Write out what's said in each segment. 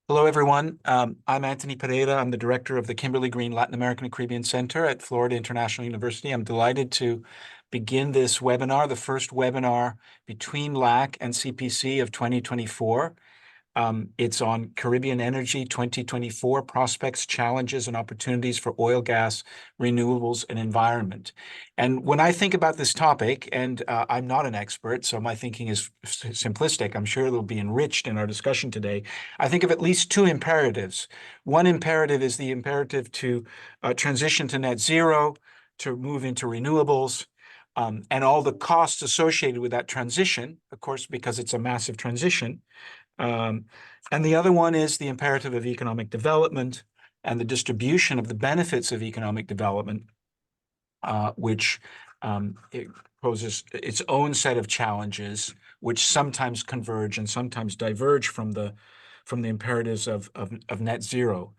Hello, everyone. I'm Anthony Pereira. I'm the director of the Kimberly Green Latin American and Caribbean Center at Florida International University. I'm delighted to begin this webinar, the first webinar between LACC and CPC of 2024. It's on Caribbean Energy 2024 Prospects, Challenges, and Opportunities for Oil, Gas, Renewables, and Environment. And when I think about this topic, and I'm not an expert, so my thinking is simplistic, I'm sure it'll be enriched in our discussion today. I think of at least two imperatives. One imperative is the imperative to transition to net zero, to move into renewables, and all the costs associated with that transition, of course, because it's a massive transition. And the other one is the imperative of economic development and the distribution of the benefits of economic development, which it poses its own set of challenges, which sometimes converge and sometimes diverge from the imperatives of net zero.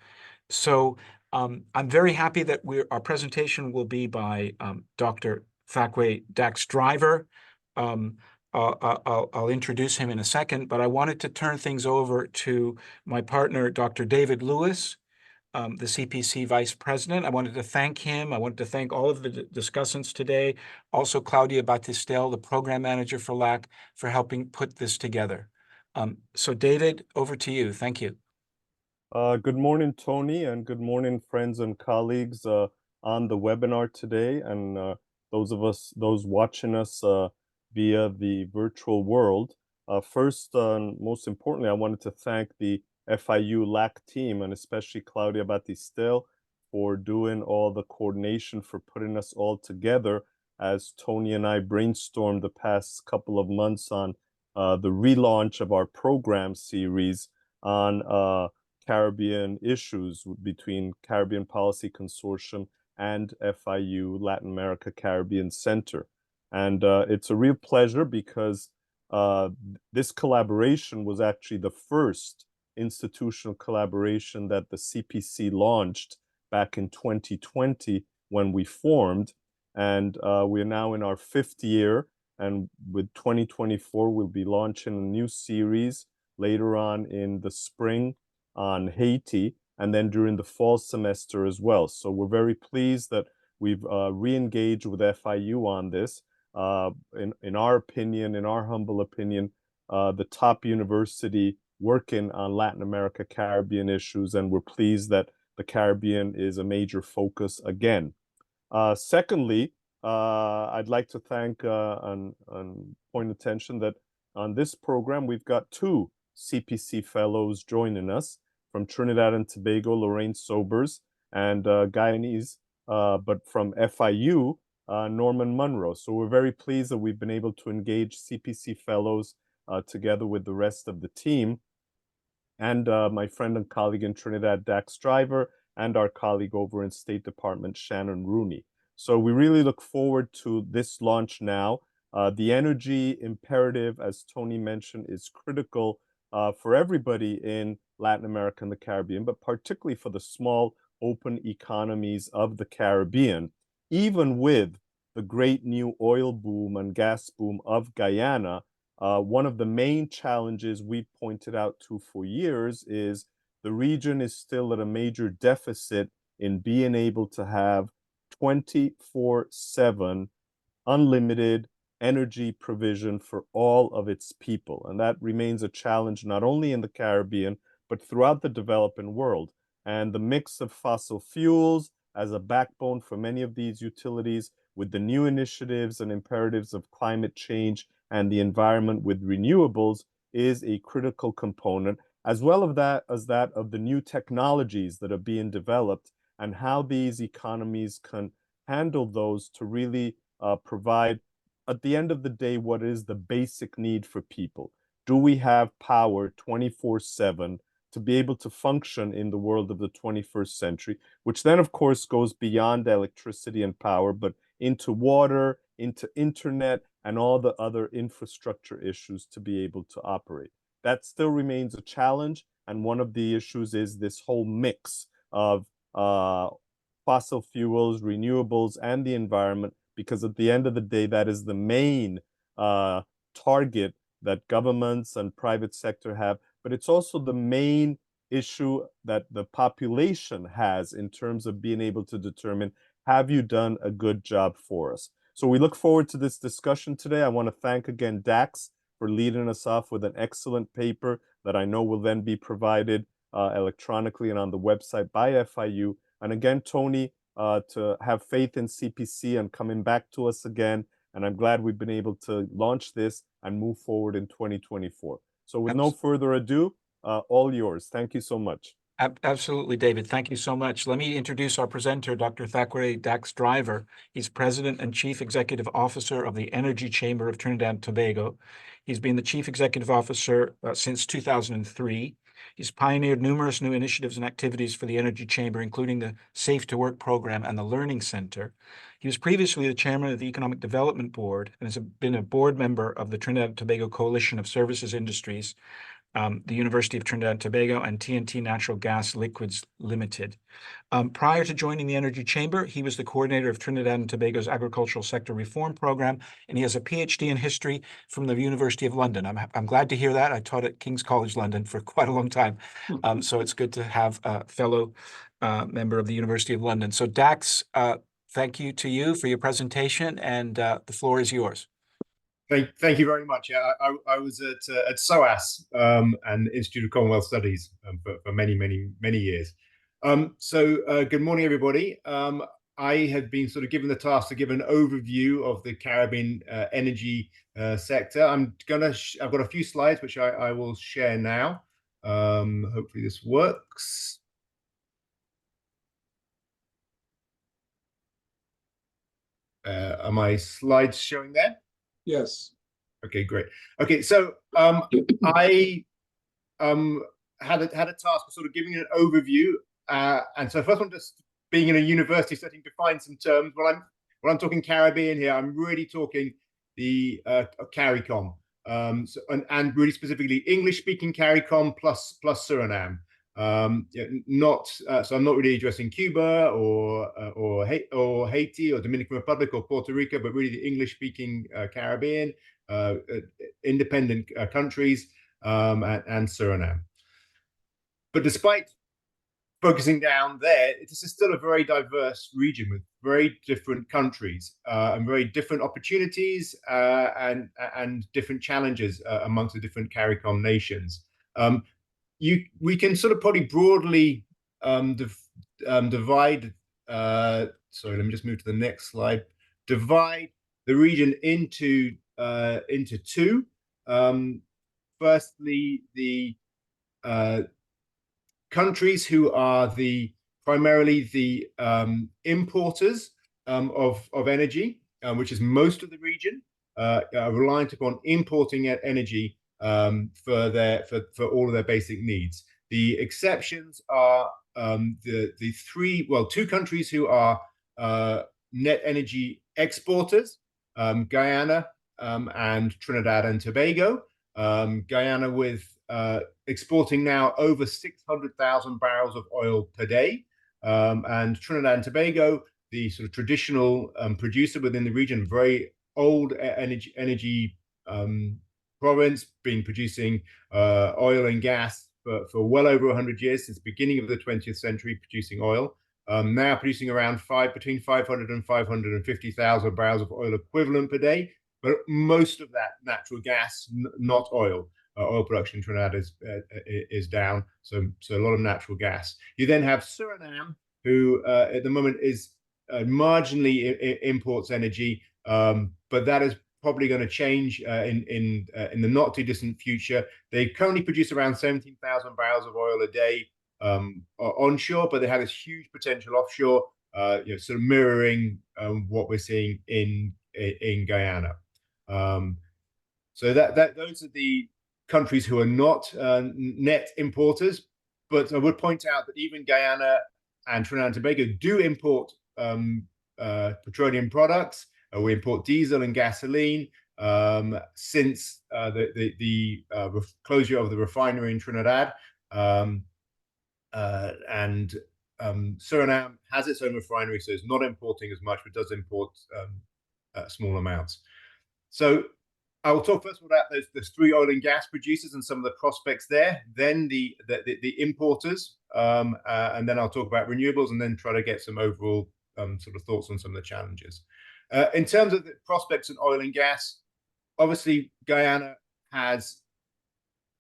So I'm very happy that our presentation will be by Dr. Thakwe Dax-Driver. I'll introduce him in a second, but I wanted to turn things over to my partner, Dr. David Lewis, the CPC Vice President. I wanted to thank him. I wanted to thank all of the discussants today. Also, Claudia Batistel, the Program Manager for LACC, for helping put this together. So David, over to you. Thank you. Good morning, Tony, and good morning, friends and colleagues on the webinar today, and those watching us via the virtual world. First, most importantly, I wanted to thank the FIU LACC team, and especially Claudia Batistel, for doing all the coordination, for putting us all together as Tony and I brainstormed the past couple of months on the relaunch of our program series on Caribbean issues between Caribbean Policy Consortium and FIU Latin America Caribbean Center. And it's a real pleasure because this collaboration was actually the first institutional collaboration that the CPC launched back in 2020 when we formed. And we're now in our fifth year. And with 2024, we'll be launching a new series later on in the spring on Haiti, and then during the fall semester as well. So we're very pleased that we've re-engaged with FIU on this. In our opinion, in our humble opinion, the top university working on Latin America Caribbean issues, and we're pleased that the Caribbean is a major focus again. Secondly, I'd like to thank and point attention that on this program, we've got two CPC fellows joining us from Trinidad and Tobago, Lorraine Sobers, and Guyanese, but from FIU, Norman Munro. So we're very pleased that we've been able to engage CPC fellows together with the rest of the team, and my friend and colleague in Trinidad, Dax-Driver, and our colleague over in State Department, Shannon Rooney. So we really look forward to this launch now. The energy imperative, as Tony mentioned, is critical for everybody in Latin America and the Caribbean, but particularly for the small open economies of the Caribbean. Even with the great new oil boom and gas boom of Guyana, one of the main challenges we pointed out to for years is the region is still at a major deficit in being able to have 24/7 unlimited energy provision for all of its people. And that remains a challenge not only in the Caribbean, but throughout the developing world. And the mix of fossil fuels as a backbone for many of these utilities, with the new initiatives and imperatives of climate change and the environment with renewables, is a critical component, as well as that of the new technologies that are being developed and how these economies can handle those to really provide, at the end of the day, what is the basic need for people. Do we have power 24/7 to be able to function in the world of the 21st century, which then, of course, goes beyond electricity and power, but into water, into internet, and all the other infrastructure issues to be able to operate. That still remains a challenge, and one of the issues is this whole mix of fossil fuels, renewables, and the environment, because at the end of the day, that is the main target that governments and private sector have, but it's also the main issue that the population has in terms of being able to determine, have you done a good job for us? So we look forward to this discussion today. I want to thank again Dax for leading us off with an excellent paper that I know will then be provided electronically and on the website by FIU. And again, Tony, to have faith in CPC and coming back to us again. And I'm glad we've been able to launch this and move forward in 2024. So with no further ado, all yours. Thank you so much. Absolutely, David. Thank you so much. Let me introduce our presenter, Dr. Thackeray Dax Driver. He's President and Chief Executive Officer of the Energy Chamber of Trinidad and Tobago. He's been the Chief Executive Officer since 2003. He's pioneered numerous new initiatives and activities for the Energy Chamber, including the Safe to Work program and the Learning Center. He was previously the chairman of the Economic Development Board and has been a board member of the Trinidad and Tobago Coalition of Services Industries, the University of Trinidad and Tobago, and TNT Natural Gas Liquids Limited. Prior to joining the Energy Chamber, he was the coordinator of Trinidad and Tobago's Agricultural Sector Reform Program, and he has a PhD in history from the University of London. I'm glad to hear that. I taught at King's College London for quite a long time, so it's good to have a fellow member of the University of London. So Dax, thank you to you for your presentation, and the floor is yours. Thank you very much. Yeah, I was at SOAS and Institute of Commonwealth Studies for many years. Good morning, everybody. I have been sort of given the task to give an overview of the Caribbean energy sector. I've got a few slides which I will share now. Hopefully this works. Are my slides showing there? Yes. Okay, great. Okay, so I had a task of sort of giving an overview, and so first one, just being in a university setting, define some terms. When I'm talking Caribbean here, I'm really talking the CARICOM, and really specifically English-speaking CARICOM plus Suriname. So I'm not really addressing Cuba or Haiti or Dominican Republic or Puerto Rico, but really the English-speaking Caribbean, independent countries, and Suriname. But despite focusing down there, this is still a very diverse region with very different countries and very different opportunities and different challenges amongst the different CARICOM nations. We can sort of probably broadly divide. Sorry, let me just move to the next slide. Divide the region into two. Firstly, the countries who are primarily the importers of energy, which is most of the region, are reliant upon importing energy for all of their basic needs. The exceptions are two countries who are net energy exporters, Guyana and Trinidad and Tobago. Guyana with exporting now over 600,000 barrels of oil per day, and Trinidad and Tobago, the sort of traditional producer within the region, very old energy province, been producing oil and gas for well over 100 years, since the beginning of the 20th century, producing oil. Now producing around between 500 and 550,000 barrels of oil equivalent per day, but most of that natural gas, not oil. Oil production in Trinidad is down, so a lot of natural gas. You then have Suriname, who at the moment is marginally imports energy, but that is probably going to change in the not too distant future. They currently produce around 17,000 barrels of oil a day onshore, but they have this huge potential offshore, sort of mirroring what we're seeing in Guyana. So those are the countries who are not net importers, but I would point out that even Guyana and Trinidad and Tobago do import petroleum products. We import diesel and gasoline since the closure of the refinery in Trinidad, and Suriname has its own refinery, so it's not importing as much, but does import small amounts. So I will talk first about those three oil and gas producers and some of the prospects there, then the importers, and then I'll talk about renewables, and then try to get some overall sort of thoughts on some of the challenges. In terms of the prospects in oil and gas, obviously Guyana has,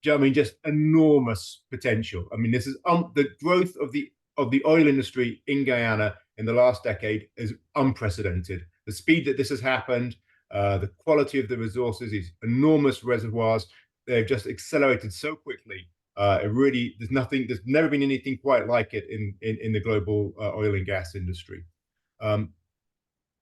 just enormous potential. I mean, this is the growth of the oil industry in Guyana in the last decade is unprecedented. The speed that this has happened, the quality of the resources, these enormous reservoirs, they've just accelerated so quickly. There's never been anything quite like it in the global oil and gas industry.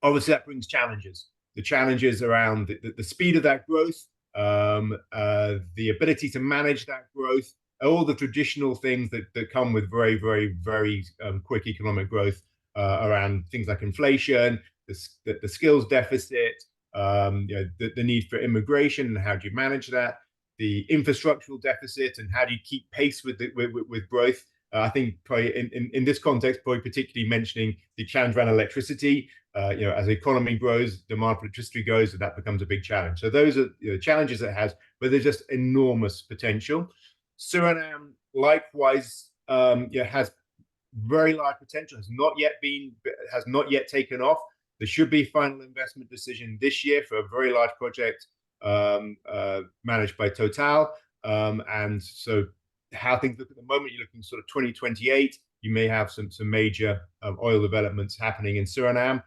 Obviously, that brings challenges. The challenges around the speed of that growth, the ability to manage that growth, all the traditional things that come with very, very, very quick economic growth, around things like inflation, the skills deficit, the need for immigration and how do you manage that, the infrastructural deficit and how do you keep pace with growth. I think probably in this context, probably particularly mentioning the challenge around electricity. As the economy grows, demand for electricity grows, and that becomes a big challenge. So those are the challenges it has, but there's just enormous potential. Suriname, likewise, has very large potential. Has not yet taken off. There should be final investment decision this year for a very large project managed by Total. And so how things look at the moment, you're looking sort of 2028. You may have some major oil developments happening in Suriname.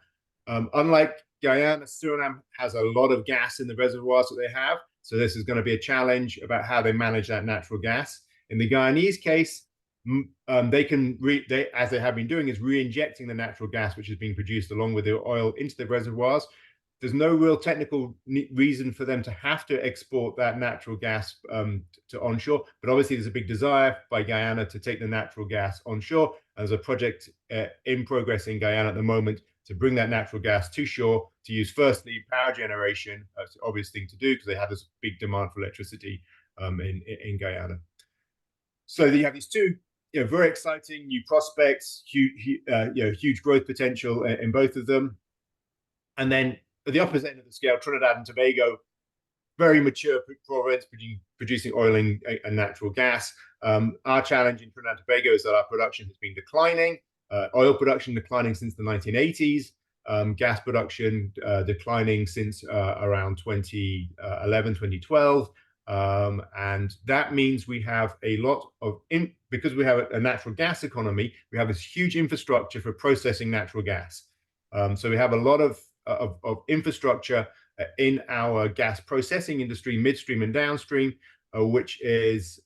Unlike Guyana, Suriname has a lot of gas in the reservoirs that they have. So this is going to be a challenge about how they manage that natural gas. In the Guyanese case, as they have been doing, is re-injecting the natural gas which is being produced along with the oil into the reservoirs. There's no real technical reason for them to have to export that natural gas to onshore, but obviously there's a big desire by Guyana to take the natural gas onshore. There's a project in progress in Guyana at the moment to bring that natural gas to shore to use firstly power generation. It's an obvious thing to do because they have this big demand for electricity in Guyana. So you have these two very exciting new prospects, huge growth potential in both of them. And then at the opposite end of the scale, Trinidad and Tobago, very mature province producing oil and natural gas. Our challenge in Trinidad and Tobago is that our production has been declining, oil production declining since the 1980s, gas production declining since around 2011, 2012. And that means we have a lot of, because we have a natural gas economy, we have this huge infrastructure for processing natural gas. So we have a lot of infrastructure in our gas processing industry, midstream and downstream, which is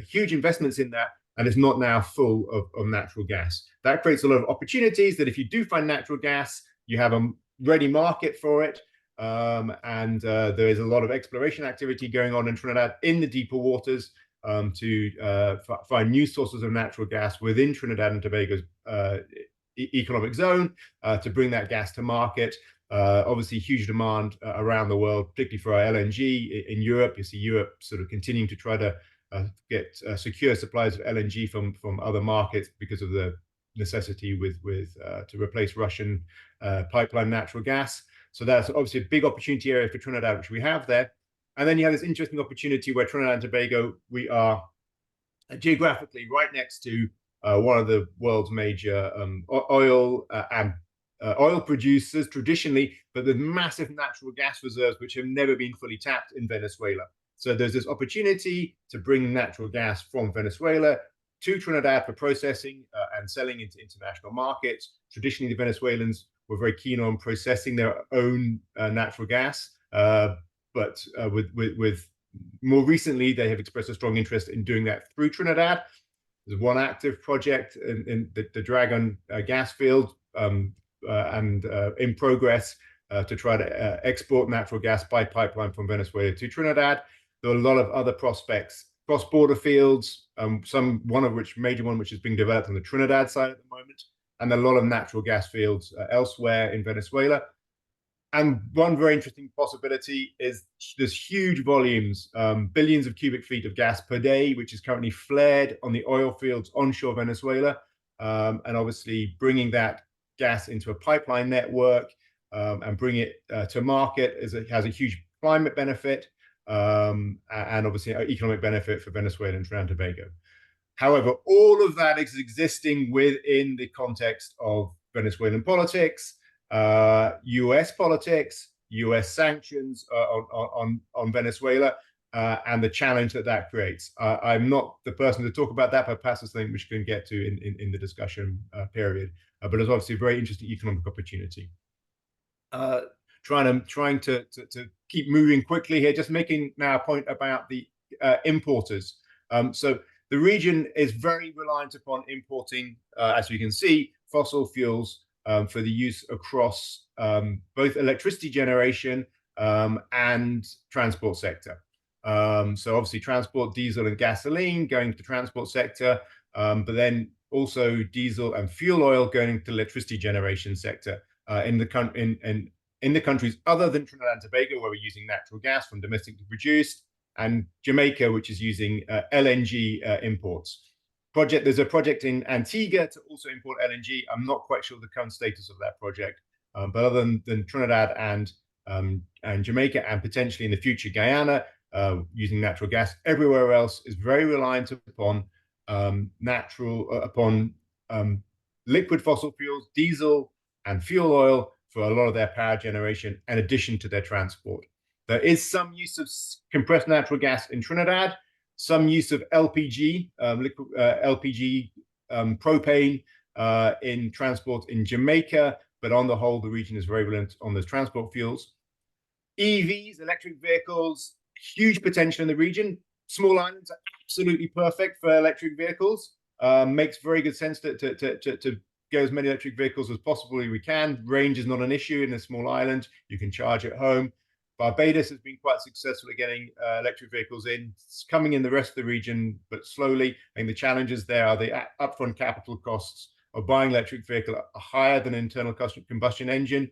huge investments in that, and is not now full of natural gas. That creates a lot of opportunities that if you do find natural gas, you have a ready market for it. And there is a lot of exploration activity going on in Trinidad in the deeper waters to find new sources of natural gas within Trinidad and Tobago's economic zone to bring that gas to market. Obviously, huge demand around the world, particularly for our LNG in Europe. You see Europe sort of continuing to try to get secure supplies of LNG from other markets because of the necessity to replace Russian pipeline natural gas. So that's obviously a big opportunity area for Trinidad, which we have there. And then you have this interesting opportunity where Trinidad and Tobago, we are geographically right next to one of the world's major oil producers traditionally, but with massive natural gas reserves which have never been fully tapped in Venezuela. So there's this opportunity to bring natural gas from Venezuela to Trinidad for processing and selling into international markets. Traditionally, the Venezuelans were very keen on processing their own natural gas, but with more recently, they have expressed a strong interest in doing that through Trinidad. There's one active project in the Dragon gas field and in progress to try to export natural gas by pipeline from Venezuela to Trinidad. There are a lot of other prospects, cross-border fields, major one which is being developed on the Trinidad side at the moment, and a lot of natural gas fields elsewhere in Venezuela. And one very interesting possibility is there's huge volumes, billions of cubic feet of gas per day, which is currently flared on the oil fields onshore Venezuela. And obviously bringing that gas into a pipeline network and bring it to market has a huge climate benefit, and obviously economic benefit for Venezuela and Trinidad and Tobago. However, all of that is existing within the context of Venezuelan politics, US politics, US sanctions on Venezuela, and the challenge that creates. I'm not the person to talk about that, but perhaps it's something which we can get to in the discussion period. But it's obviously a very interesting economic opportunity. Trying to keep moving quickly here, just making now a point about the importers. So the region is very reliant upon importing, as you can see, fossil fuels for the use across both electricity generation and transport sector. So obviously transport, diesel and gasoline going to the transport sector, but then also diesel and fuel oil going into the electricity generation sector in the countries other than Trinidad and Tobago, where we're using natural gas from domestically produced, and Jamaica, which is using LNG imports. There's a project in Antigua to also import LNG. I'm not quite sure the current status of that project, but other than Trinidad and Jamaica, and potentially in the future Guyana, using natural gas, everywhere else is very reliant upon liquid fossil fuels, diesel and fuel oil for a lot of their power generation, in addition to their transport. There is some use of compressed natural gas in Trinidad, some use of LPG, LPG propane in transport in Jamaica, but on the whole, the region is very reliant on those transport fuels. EVs, electric vehicles, huge potential in the region. Small islands are absolutely perfect for electric vehicles. Makes very good sense to get as many electric vehicles as possibly we can. Range is not an issue in a small island. You can charge at home. Barbados has been quite successful at getting electric vehicles in. It's coming in the rest of the region, but slowly. And the challenges there are the upfront capital costs of buying electric vehicle are higher than an internal combustion engine,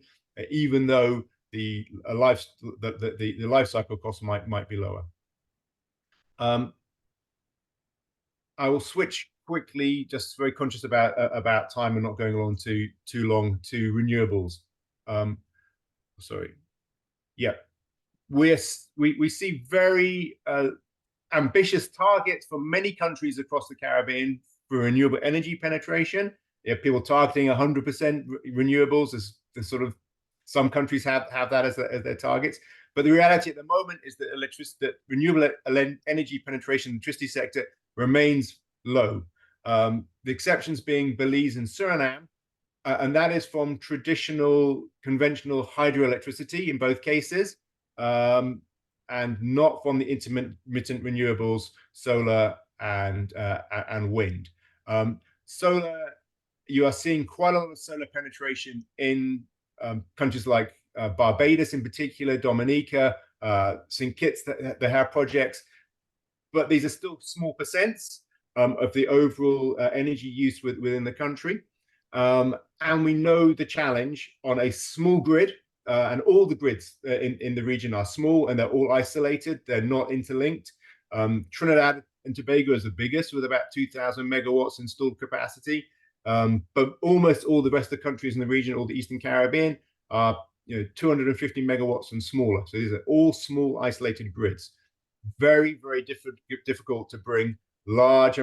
even though the life cycle costs might be lower. I will switch quickly, just very conscious about time and not going on too long, to renewables. Sorry. Yeah. We see very ambitious targets for many countries across the Caribbean for renewable energy penetration. You have people targeting 100% renewables, as sort of some countries have that as their targets. But the reality at the moment is that renewable energy penetration in the electricity sector remains low. The exceptions being Belize and Suriname, and that is from traditional conventional hydroelectricity in both cases, and not from the intermittent renewables, solar and wind. Solar, you are seeing quite a lot of solar penetration in countries like Barbados in particular, Dominica, St. Kitts, that have projects, but these are still small percents of the overall energy use within the country. And we know the challenge on a small grid, and all the grids in the region are small and they're all isolated. They're not interlinked. Trinidad and Tobago is the biggest with about 2,000 megawatts installed capacity. But almost all the rest of the countries in the region, all the Eastern Caribbean, are 250 megawatts and smaller. So these are all small isolated grids. Very, very difficult to bring large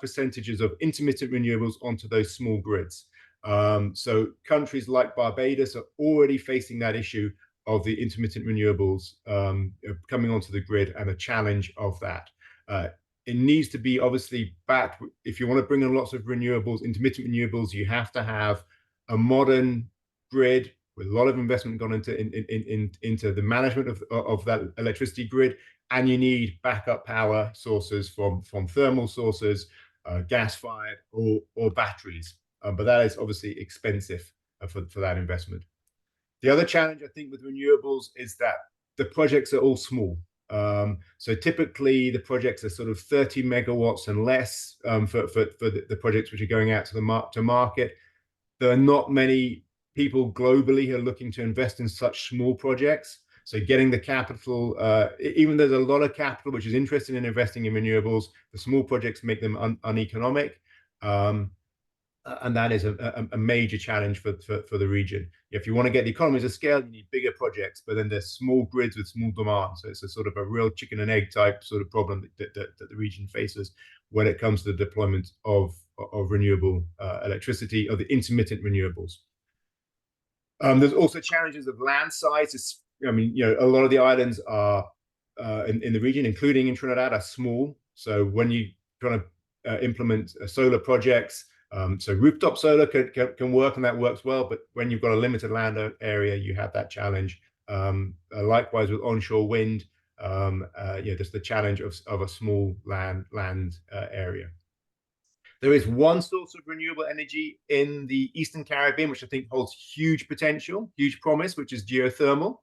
percentages of intermittent renewables onto those small grids. So countries like Barbados are already facing that issue of the intermittent renewables coming onto the grid, and a challenge of that. It needs to be obviously backed. If you want to bring in lots of renewables, intermittent renewables, you have to have a modern grid with a lot of investment gone into the management of that electricity grid, and you need backup power sources from thermal sources, gas-fired or batteries. But that is obviously expensive for that investment. The other challenge, I think, with renewables is that the projects are all small. So typically the projects are sort of 30 megawatts and less for the projects which are going out to market. There are not many people globally who are looking to invest in such small projects. So getting the capital, even though there's a lot of capital which is interested in investing in renewables, the small projects make them uneconomic. and that is a major challenge for the region. If you want to get the economies of scale, you need bigger projects, but then there's small grids with small demand. So it's a sort of a real chicken and egg type sort of problem that the region faces when it comes to the deployment of renewable electricity, or the intermittent renewables. There's also challenges of land size. I mean, a lot of the islands are in the region, including in Trinidad, are small. So when you trying to implement solar projects, so rooftop solar can work, and that works well. But when you've got a limited land area, you have that challenge. Likewise with onshore wind, there's the challenge of a small land area. There is one source of renewable energy in the Eastern Caribbean, which I think holds huge potential, huge promise, which is geothermal.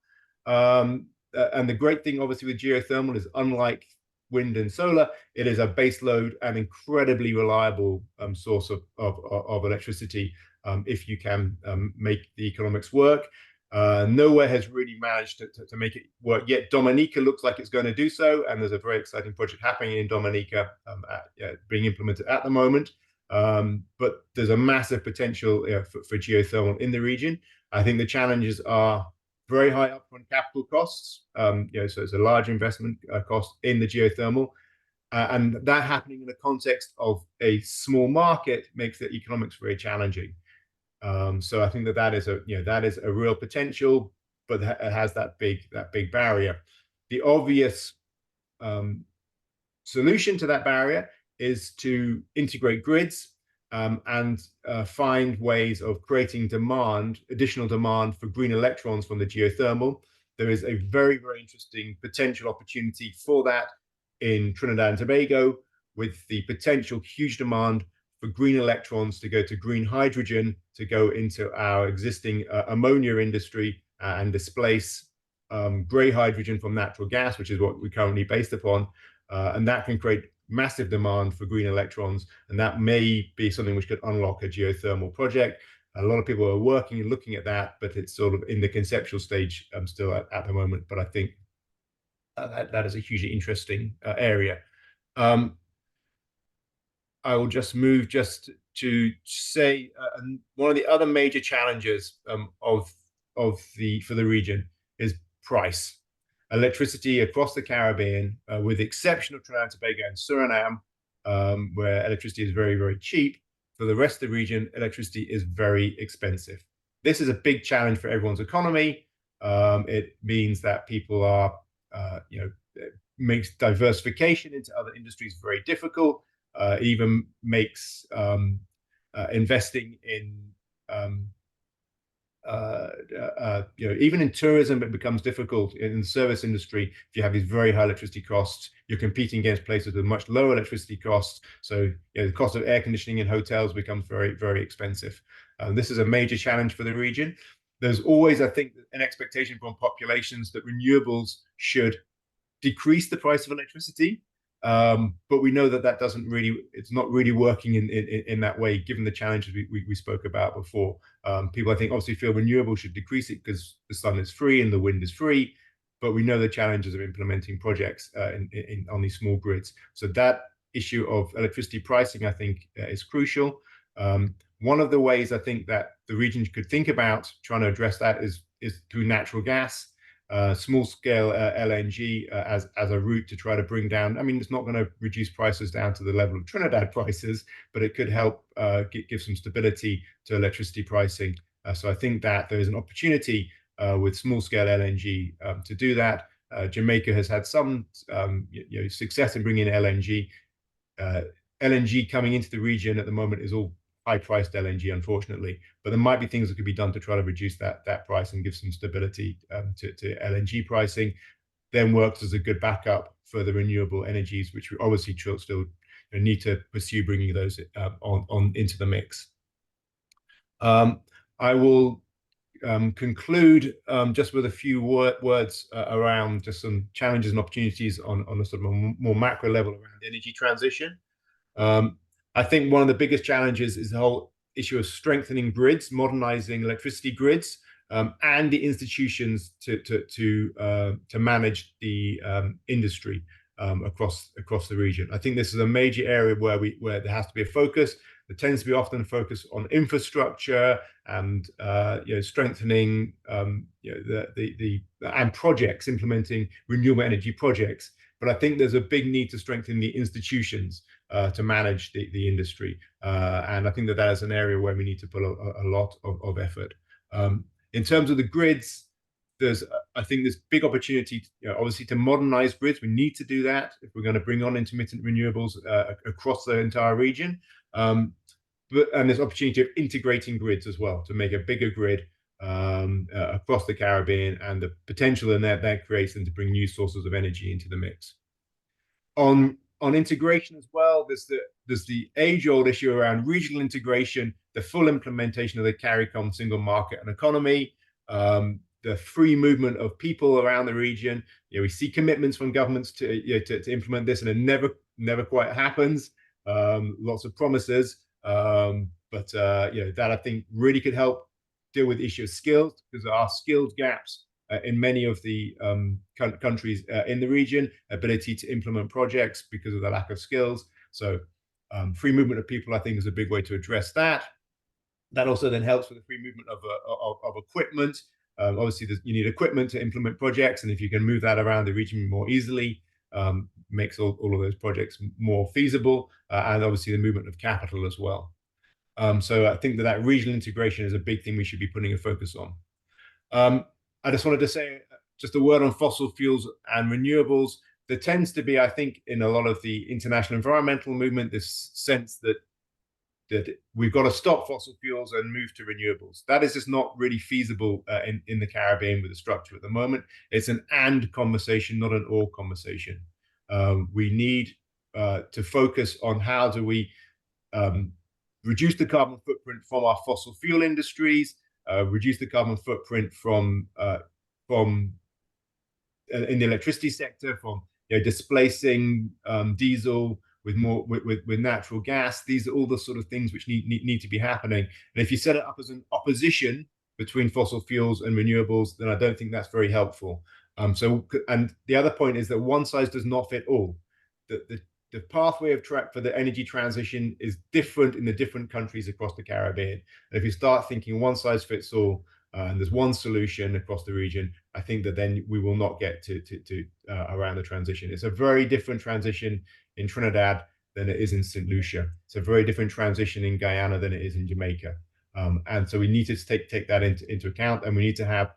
And the great thing, obviously, with geothermal is, unlike wind and solar, it is a base load and incredibly reliable source of electricity if you can make the economics work. Nowhere has really managed to make it work yet. Dominica looks like it's going to do so, and there's a very exciting project happening in Dominica being implemented at the moment. But there's a massive potential for geothermal in the region. I think the challenges are very high upfront capital costs. So it's a large investment cost in the geothermal. And that happening in the context of a small market makes the economics very challenging. So I think that is a real potential, but it has that big barrier. The obvious solution to that barrier is to integrate grids and find ways of creating additional demand for green electrons from the geothermal. There is a very, very interesting potential opportunity for that in Trinidad and Tobago, with the potential huge demand for green electrons to go to green hydrogen, to go into our existing ammonia industry and displace gray hydrogen from natural gas, which is what we're currently based upon. And that can create massive demand for green electrons, and that may be something which could unlock a geothermal project. A lot of people are working and looking at that, but it's sort of in the conceptual stage still at the moment. But I think that is a hugely interesting area. I will just move to say one of the other major challenges for the region is price. Electricity across the Caribbean, with the exception of Trinidad and Tobago and Suriname, where electricity is very, very cheap. For the rest of the region, electricity is very expensive. This is a big challenge for everyone's economy. It means that people are, makes diversification into other industries very difficult. Even makes investing in even in tourism, it becomes difficult. In the service industry, if you have these very high electricity costs, you're competing against places with much lower electricity costs. So the cost of air conditioning in hotels becomes very, very expensive. This is a major challenge for the region. There's always, I think, an expectation from populations that renewables should decrease the price of electricity. But we know that it's not really working in that way, given the challenges we spoke about before. People, I think, obviously feel renewables should decrease it because the sun is free and the wind is free, but we know the challenges of implementing projects on these small grids. So that issue of electricity pricing, I think, is crucial. One of the ways I think that the region could think about trying to address that is through natural gas. Small-scale LNG as a route to try to bring down. I mean, it's not going to reduce prices down to the level of Trinidad prices, but it could help give some stability to electricity pricing. So I think that there is an opportunity with small-scale LNG to do that. Jamaica has had some success in bringing LNG. LNG coming into the region at the moment is all high-priced LNG, unfortunately, but there might be things that could be done to try to reduce that price and give some stability to LNG pricing. Then works as a good backup for the renewable energies, which we obviously still need to pursue bringing those on into the mix. I will conclude just with a few words around just some challenges and opportunities on a sort of a more macro level around energy transition. I think one of the biggest challenges is the whole issue of strengthening grids, modernizing electricity grids, and the institutions to manage the industry across the region. I think this is a major area where there has to be a focus. there tends to be often focus on infrastructure and strengthening and projects, implementing renewable energy projects. But I think there's a big need to strengthen the institutions to manage the industry, and I think that is an area where we need to put a lot of effort. In terms of the grids, I think there's big opportunity, obviously, to modernize grids. We need to do that if we're going to bring on intermittent renewables across the entire region. And there's opportunity of integrating grids as well to make a bigger grid across the Caribbean, and the potential in that creates them to bring new sources of energy into the mix. On integration as well, there's the age-old issue around regional integration, the full implementation of the CARICOM single market and economy, the free movement of people around the region. We see commitments from governments to implement this, and it never quite happens. Lots of promises, but that I think really could help deal with the issue of skills, because there are skills gaps in many of the countries in the region, ability to implement projects because of the lack of skills. So free movement of people, I think, is a big way to address that. That also then helps with the free movement of equipment. Obviously, you need equipment to implement projects, and if you can move that around the region more easily, makes all of those projects more feasible, and obviously the movement of capital as well. So I think that regional integration is a big thing we should be putting a focus on. I just wanted to say just a word on fossil fuels and renewables. There tends to be, I think, in a lot of the international environmental movement, this sense that we've got to stop fossil fuels and move to renewables. That is just not really feasible in the Caribbean with the structure at the moment. It's an and conversation, not an or conversation. We need to focus on how do we reduce the carbon footprint from our fossil fuel industries, reduce the carbon footprint from in the electricity sector, from displacing diesel with natural gas. These are all the sort of things which need to be happening. And if you set it up as an opposition between fossil fuels and renewables, then I don't think that's very helpful. And the other point is that one size does not fit all. The pathway of track for the energy transition is different in the different countries across the Caribbean. And if you start thinking one size fits all, and there's one solution across the region, I think that then we will not get to around the transition. It's a very different transition in Trinidad than it is in St. Lucia. It's a very different transition in Guyana than it is in Jamaica. And so we need to take that into account, and we need to have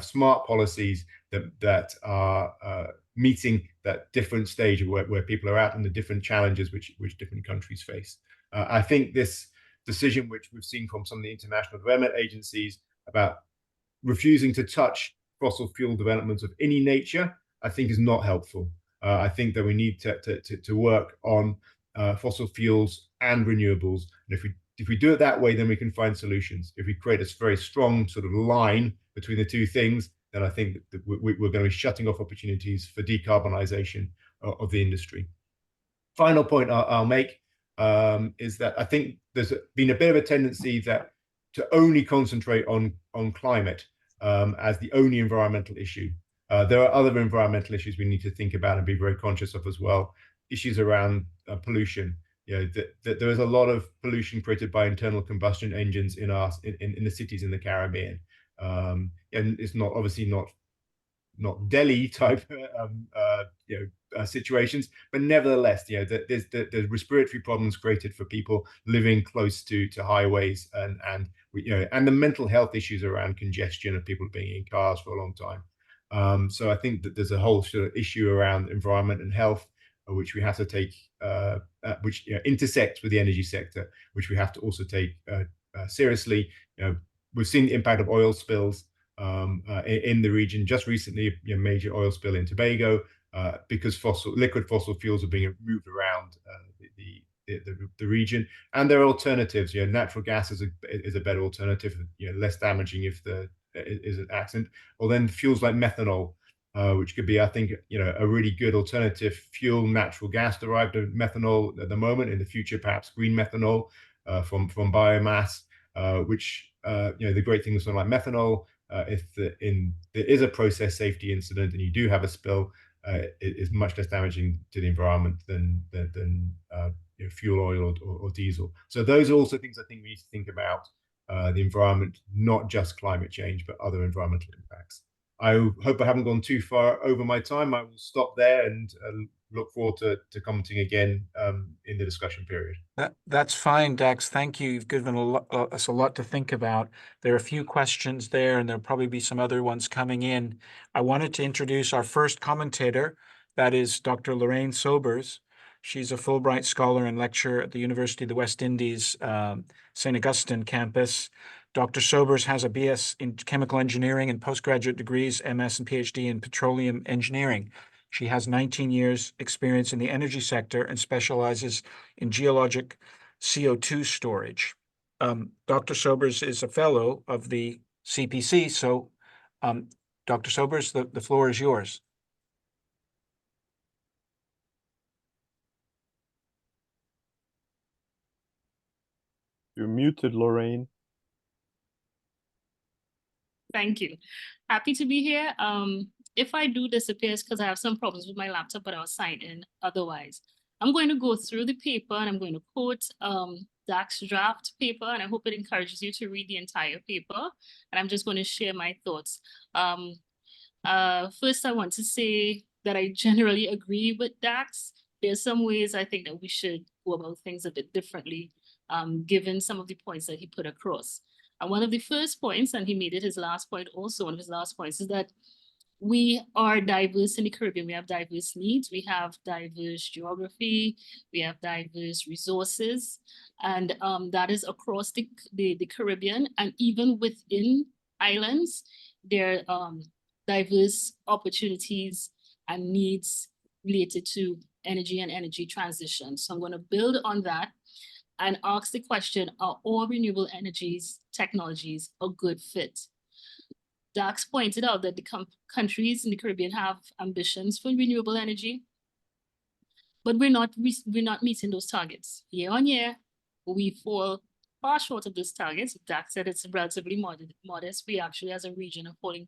smart policies that are meeting that different stage of where people are at and the different challenges which different countries face. I think this decision, which we've seen from some of the international development agencies about refusing to touch fossil fuel developments of any nature, I think is not helpful. I think that we need to work on fossil fuels and renewables. And if we do it that way, then we can find solutions. If we create a very strong sort of line between the two things, then I think that we're going to be shutting off opportunities for decarbonization of the industry. Final point I'll make is that I think there's been a bit of a tendency to only concentrate on climate as the only environmental issue. There are other environmental issues we need to think about and be very conscious of as well. Issues around pollution. There is a lot of pollution created by internal combustion engines in the cities in the Caribbean, and it's obviously not Delhi type situations, but nevertheless, there's respiratory problems created for people living close to highways, and the mental health issues around congestion of people being in cars for a long time. So I think that there's a whole sort of issue around environment and health, which we have to take, which intersects with the energy sector, which we have to also take seriously. We've seen the impact of oil spills in the region. Just recently, a major oil spill in Tobago, because liquid fossil fuels are being moved around the region, and there are alternatives. Natural gas is a better alternative, less damaging if is an accident, or then fuels like methanol, which could be, I think, a really good alternative fuel, natural gas derived methanol at the moment. In the future, perhaps green methanol from biomass, which the great thing with something like methanol, if there is a process safety incident and you do have a spill, it is much less damaging to the environment than fuel oil or diesel. So those are also things I think we need to think about the environment, not just climate change, but other environmental impacts. I hope I haven't gone too far over my time. I will stop there and look forward to commenting again in the discussion period. That's fine, Dax. Thank you. You've given us a lot to think about. There are a few questions there, and there'll probably be some other ones coming in. I wanted to introduce our first commentator. That is Dr. Lorraine Sobers. She's a Fulbright scholar and lecturer at the University of the West Indies, St. Augustine campus. Dr. Sobers has a BS in chemical engineering and postgraduate degrees, MS and PhD in petroleum engineering. She has 19 years experience in the energy sector and specializes in geologic CO2 storage. Dr. Sobers is a fellow of the CPC, so Dr. Sobers, the floor is yours. You're muted, Lorraine. Thank you. Happy to be here. If I do disappear, it's because I have some problems with my laptop, but I'll sign in otherwise. I'm going to go through the paper and I'm going to quote Dax's draft paper, and I hope it encourages you to read the entire paper. And I'm just going to share my thoughts. First, I want to say that I generally agree with Dax. There's some ways I think that we should go about things a bit differently, given some of the points that he put across. And one of the first points, and he made it his last point also, one of his last points, is that we are diverse in the Caribbean. We have diverse needs. We have diverse geography. We have diverse resources. And that is across the Caribbean. And even within islands, there are diverse opportunities and needs related to energy and energy transition. So I'm going to build on that and ask the question, are all renewable energies technologies a good fit? Dax pointed out that the countries in the Caribbean have ambitions for renewable energy, but we're not meeting those targets. Year on year, we fall far short of those targets. Dax said it's relatively modest. We actually, as a region, are falling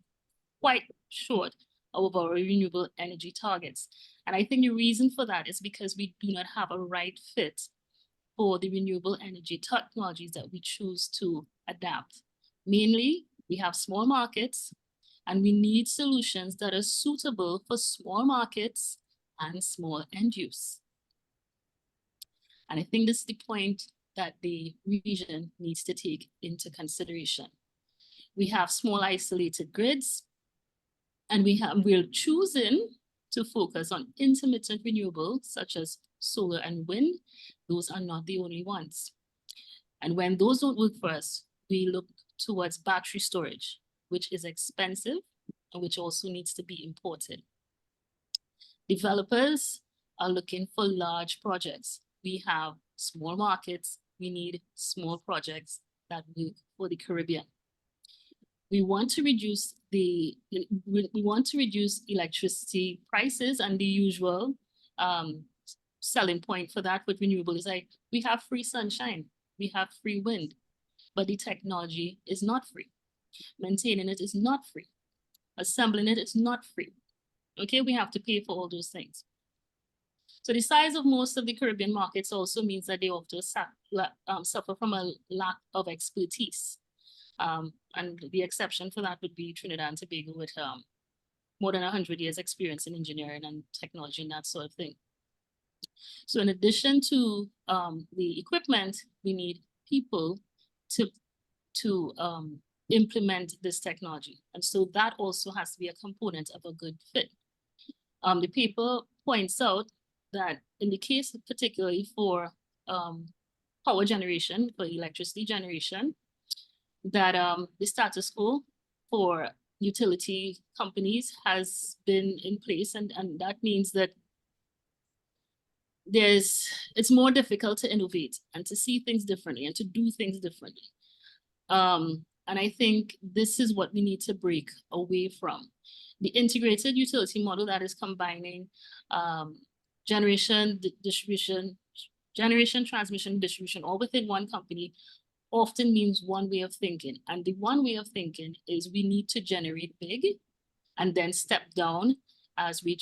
quite short of our renewable energy targets. And I think the reason for that is because we do not have a right fit for the renewable energy technologies that we choose to adapt. Mainly, we have small markets and we need solutions that are suitable for small markets and small end use. And I think this is the point that the region needs to take into consideration. We have small isolated grids, and we're choosing to focus on intermittent renewables such as solar and wind. Those are not the only ones. And when those don't work for us, we look towards battery storage, which is expensive and which also needs to be imported. Developers are looking for large projects. We have small markets. We need small projects that work for the Caribbean. We want to reduce electricity prices, and the usual selling point for that with renewable is like, we have free sunshine, we have free wind, but the technology is not free. Maintaining it is not free. Assembling it is not free. Okay, we have to pay for all those things. So the size of most of the Caribbean markets also means that they often suffer from a lack of expertise. And the exception for that would be Trinidad and Tobago with more than 100 years experience in engineering and technology and that sort of thing. So in addition to the equipment, we need people to implement this technology. And so that also has to be a component of a good fit. The paper points out that in the case particularly for power generation, for electricity generation, that the status quo for utility companies has been in place, and that means that it's more difficult to innovate and to see things differently and to do things differently. And I think this is what we need to break away from. The integrated utility model that is combining generation, transmission, distribution, all within one company often means one way of thinking. And the one way of thinking is we need to generate big and then step down as we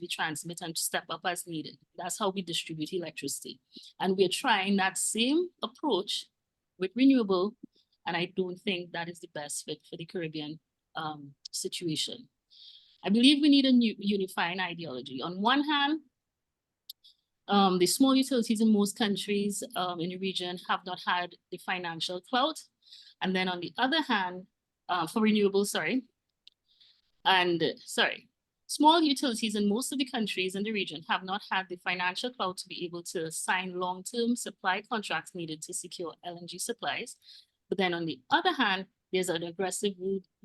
transmit and step up as needed. That's how we distribute electricity. And we're trying that same approach with renewable, and I don't think that is the best fit for the Caribbean situation. I believe we need a new unifying ideology. On one hand, the small utilities in most countries in the region have not had the financial clout. And then on the other hand, for renewables, small utilities in most of the countries in the region have not had the financial clout to be able to sign long-term supply contracts needed to secure LNG supplies. But then on the other hand, there's an aggressive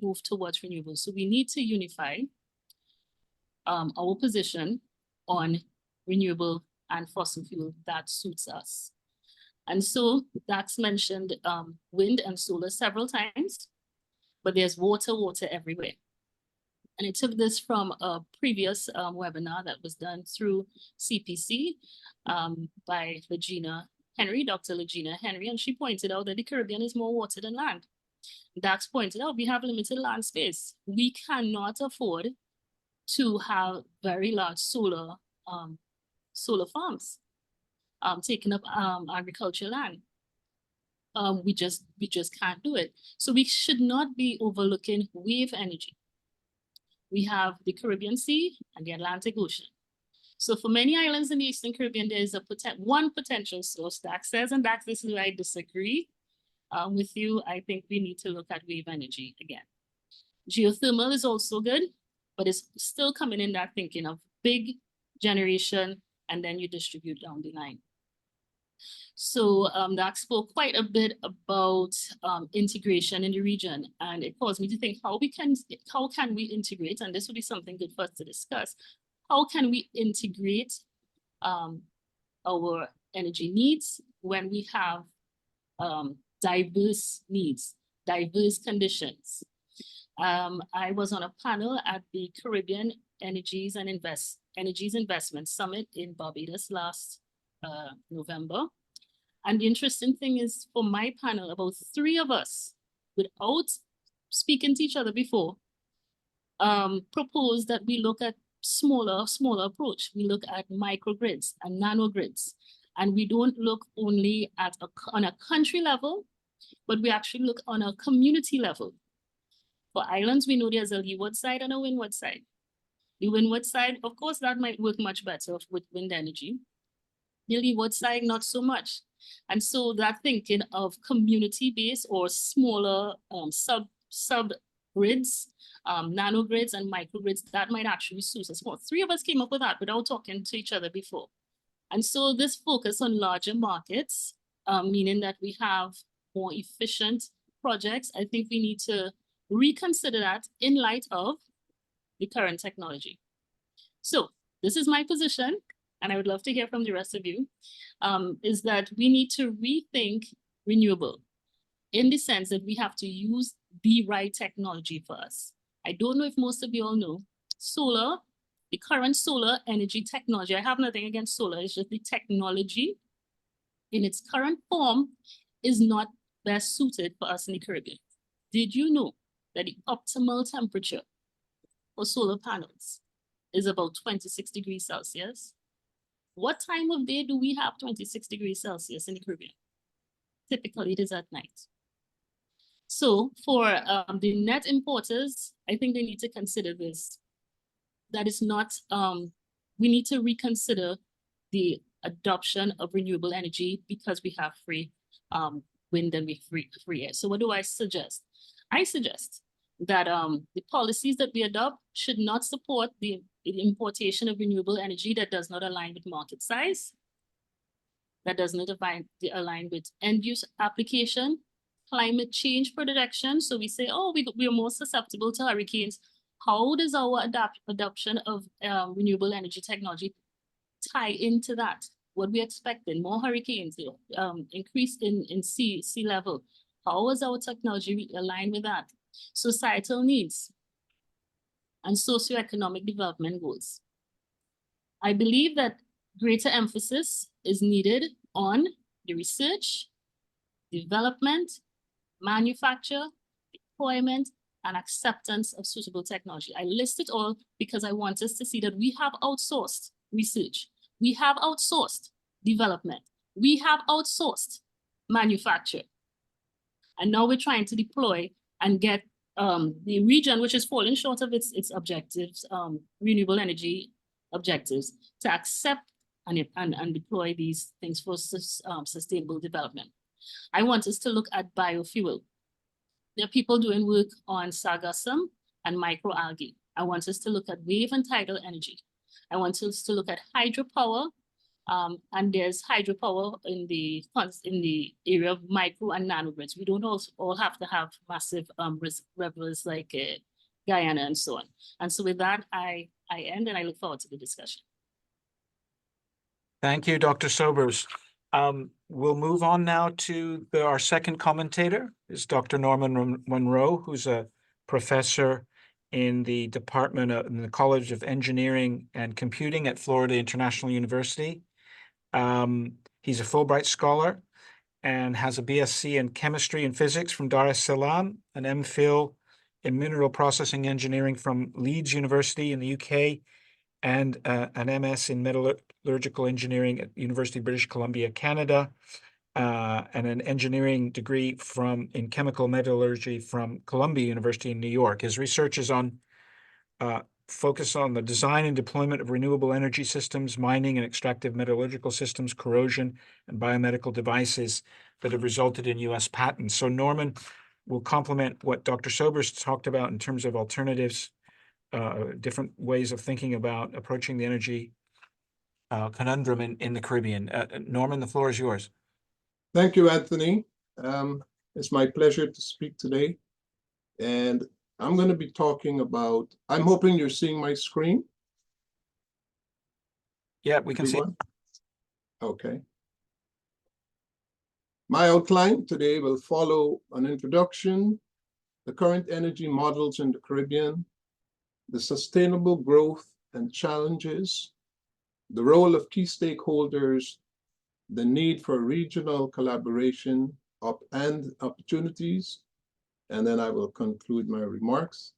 move towards renewables. So we need to unify our position on renewable and fossil fuel that suits us. And so that's mentioned wind and solar several times, but there's water everywhere. And I took this from a previous webinar that was done through CPC by Dr. Legina Henry, and she pointed out that the Caribbean is more water than land. Dax pointed out we have limited land space. We cannot afford to have very large solar farms taking up agricultural land. We just can't do it. So we should not be overlooking wave energy. We have the Caribbean Sea and the Atlantic Ocean. So for many islands in the Eastern Caribbean, there is one potential source. Dax says, and Dax, this is where I disagree with you. I think we need to look at wave energy again. Geothermal is also good, but it's still coming in that thinking of big generation, and then you distribute down the line. So Dax spoke quite a bit about integration in the region, and it caused me to think how can we integrate, and this would be something good for us to discuss. How can we integrate our energy needs when we have diverse needs, diverse conditions? I was on a panel at the Caribbean Energies Investment Summit in Barbados last November. And the interesting thing is, for my panel, about 3 of us, without speaking to each other before, proposed that we look at smaller approach. We look at microgrids and nanogrids. And we don't look only at on a country level, but we actually look on a community level. For islands, we know there's a leeward side and a windward side. The windward side, of course, that might work much better with wind energy. The leeward side, not so much. And so that thinking of community-based or smaller sub-grids, nanogrids and microgrids, that might actually suit us more. 3 of us came up with that without talking to each other before. And so this focus on larger markets, meaning that we have more efficient projects, I think we need to reconsider that in light of the current technology. So this is my position, and I would love to hear from the rest of you, is that we need to rethink renewable in the sense that we have to use the right technology for us. I don't know if most of you all know, solar, the current solar energy technology, I have nothing against solar, it's just the technology in its current form is not best suited for us in the Caribbean. Did you know that the optimal temperature for solar panels is about 26 degrees Celsius? What time of day do we have 26 degrees Celsius in the Caribbean? Typically, it is at night. So for the net importers, I think they need to consider this. That is not, we need to reconsider the adoption of renewable energy because we have free wind and we free air. So what do I suggest? I suggest that the policies that we adopt should not support the importation of renewable energy that does not align with market size, that does not align with end-use application, climate change protection. So we say, oh, we are more susceptible to hurricanes. How does our adoption of renewable energy technology tie into that? What we're expecting, more hurricanes, increase in sea level. How is our technology aligned with that? Societal needs and socioeconomic development goals. I believe that greater emphasis is needed on the research, development, manufacture, deployment, and acceptance of suitable technology. I list it all because I want us to see that we have outsourced research. We have outsourced development. We have outsourced manufacture. And now we're trying to deploy and get the region, which is falling short of its objectives, renewable energy objectives, to accept and deploy these things for sustainable development. I want us to look at biofuel. There are people doing work on sargassum and microalgae. I want us to look at wave and tidal energy. I want us to look at hydropower, and there's hydropower in the area of micro and nanogrids. We don't all have to have massive reservoirs like Guyana and so on. And so with that, I end, and I look forward to the discussion. Thank you, Dr. Sobers. We'll move on now to our second commentator, is Dr. Norman Monroe, who's a professor in the in the College of Engineering and Computing at Florida International University. He's a Fulbright scholar and has a BSc in Chemistry and Physics from Dar es Salaam, an MPhil in Mineral Processing Engineering from Leeds University in the UK, and an MS in Metallurgical Engineering at University of British Columbia, Canada, and an engineering degree in chemical metallurgy from Columbia University in New York. His research is on focus on the design and deployment of renewable energy systems, mining and extractive metallurgical systems, corrosion, and biomedical devices that have resulted in U.S. patents. So Norman will complement what Dr. Sobers talked about in terms of alternatives, different ways of thinking about approaching the energy conundrum in the Caribbean. Norman, the floor is yours. Thank you, Anthony. It's my pleasure to speak today. And I'm going to be talking about, I'm hoping you're seeing my screen. Yeah, we can see it. Okay. My outline today will follow an introduction, the current energy models in the Caribbean, the sustainable growth and challenges, the role of key stakeholders, the need for regional collaboration and opportunities, and then I will conclude my remarks.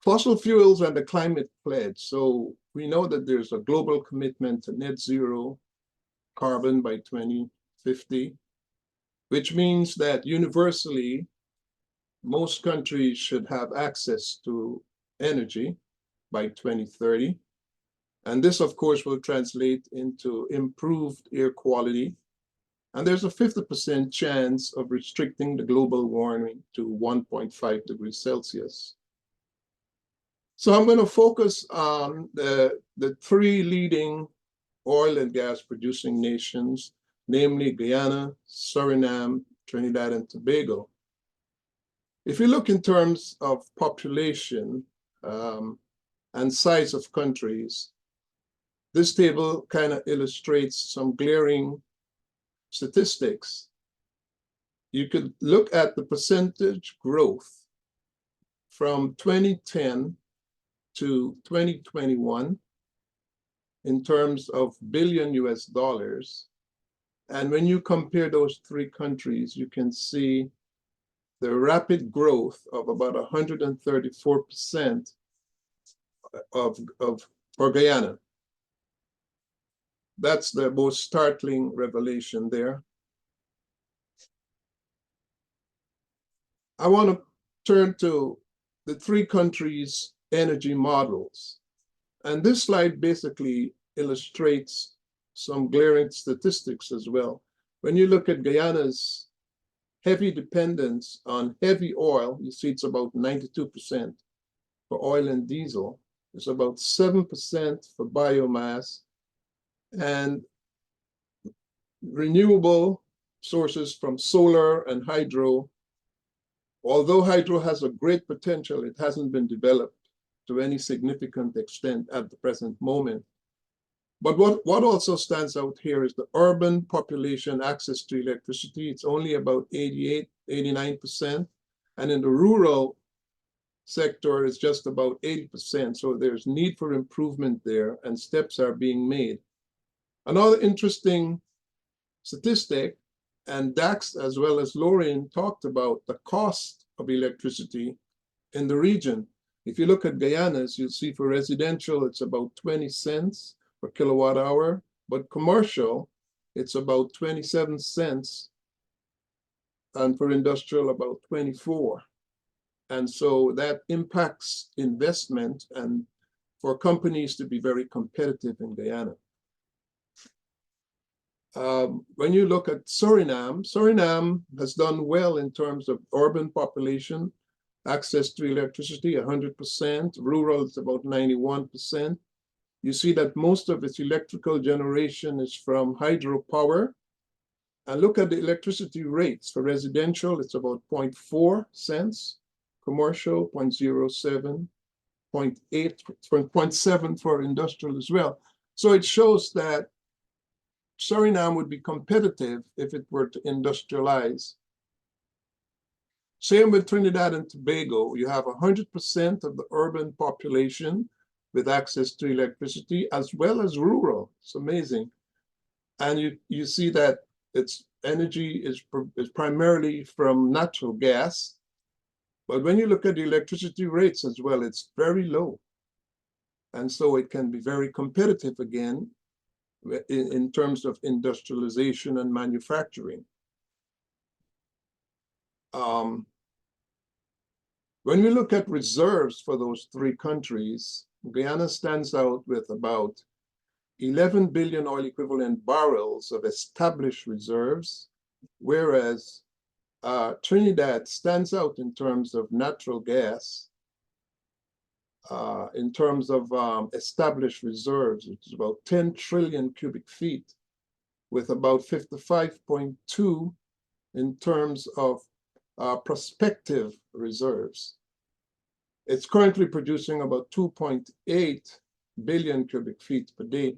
Fossil fuels and the climate pledge. So we know that there's a global commitment to net zero carbon by 2050, which means that universally, most countries should have access to energy by 2030. And this, of course, will translate into improved air quality. And there's a 50% chance of restricting the global warming to 1.5 degrees Celsius. So I'm going to focus on the three leading oil and gas producing nations, namely Guyana, Suriname, Trinidad and Tobago. If you look in terms of population and size of countries, this table kind of illustrates some glaring statistics. You could look at the percentage growth from 2010 to 2021 in terms of billion US dollars. And when you compare those three countries, you can see the rapid growth of about 134% for Guyana. That's the most startling revelation there. I want to turn to the three countries' energy models. And this slide basically illustrates some glaring statistics as well. When you look at Guyana's heavy dependence on heavy oil, you see it's about 92% for oil and diesel. It's about 7% for biomass, and renewable sources from solar and hydro. Although hydro has a great potential, it hasn't been developed to any significant extent at the present moment. But what also stands out here is the urban population access to electricity. It's only about 88, 89%. And in the rural sector, it's just about 80%. So there's need for improvement there, and steps are being made. Another interesting statistic And Dax, as well as Lorraine, talked about the cost of electricity in the region. If you look at Guyana's, you'll see for residential, it's about 20 cents per kilowatt hour, but commercial, it's about 27 cents, and for industrial, about 24. And so that impacts investment and for companies to be very competitive in Guyana. When you look at Suriname, Suriname has done well in terms of urban population, access to electricity, 100%, rural is about 91%. You see that most of its electrical generation is from hydropower. And look at the electricity rates. For residential, it's about 0.4 cents, commercial 0.07, 0.8, 0.7 for industrial as well. So it shows that Suriname would be competitive if it were to industrialize. Same with Trinidad and Tobago. You have 100% of the urban population with access to electricity as well as rural. It's amazing. And you see that its energy is primarily from natural gas. But when you look at the electricity rates as well, it's very low. And so it can be very competitive again in terms of industrialization and manufacturing. When we look at reserves for those three countries, Guyana stands out with about 11 billion oil equivalent barrels of established reserves, whereas Trinidad stands out in terms of natural gas, in terms of established reserves, which is about 10 trillion cubic feet, with about 55.2 in terms of prospective reserves. It's currently producing about 2.8 billion cubic feet per day.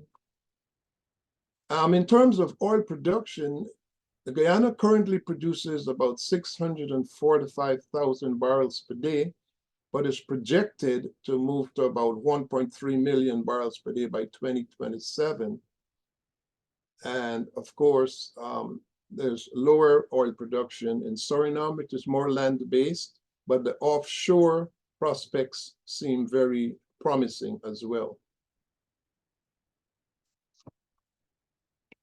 In terms of oil production, Guyana currently produces about 645,000 barrels per day, but is projected to move to about 1.3 million barrels per day by 2027. And of course, there's lower oil production in Suriname, which is more land-based, but the offshore prospects seem very promising as well.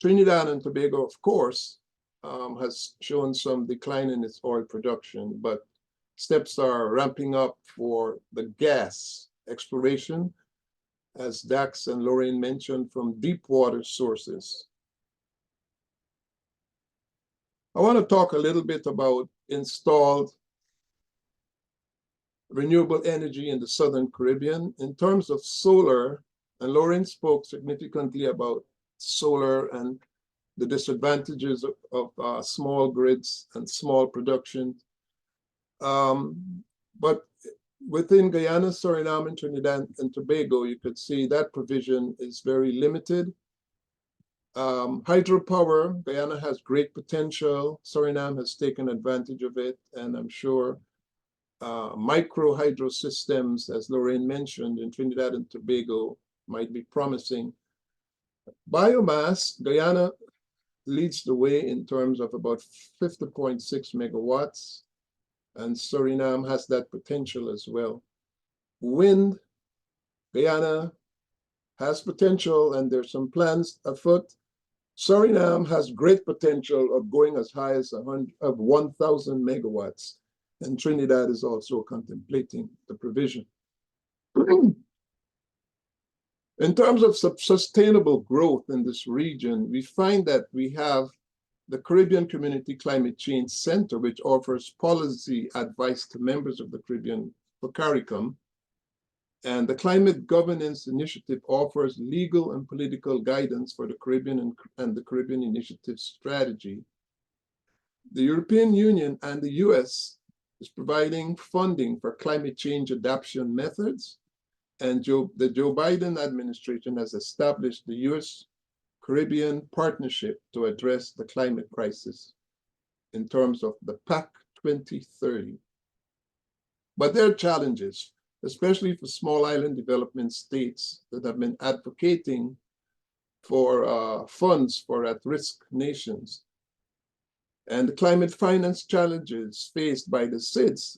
Trinidad and Tobago, of course, has shown some decline in its oil production, but steps are ramping up for the gas exploration, as Dax and Lorraine mentioned, from deep water sources. I want to talk a little bit about installed renewable energy in the Southern Caribbean. In terms of solar, and Lorraine spoke significantly about solar and the disadvantages of small grids and small production. But within Guyana, Suriname, and Trinidad and Tobago, you could see that provision is very limited. Hydropower, Guyana has great potential. Suriname has taken advantage of it, and I'm sure micro hydro systems, as Lorraine mentioned, in Trinidad and Tobago might be promising. Biomass, Guyana leads the way in terms of about 50.6 megawatts, and Suriname has that potential as well. Wind, Guyana has potential, and there's some plans afoot. Suriname has great potential of going as high as 1,000 megawatts, and Trinidad is also contemplating the provision. In terms of sustainable growth in this region, we find that we have the Caribbean Community Climate Change Center, which offers policy advice to members of the Caribbean for CARICOM. And the Climate Governance Initiative offers legal and political guidance for the Caribbean and the Caribbean Initiative strategy. The European Union and the US is providing funding for climate change adaptation methods. And the Joe Biden administration has established the US Caribbean Partnership to address the climate crisis in terms of the PAC 2030. But there are challenges, especially for small island development states that have been advocating for funds for at-risk nations. And the climate finance challenges faced by the SIDS,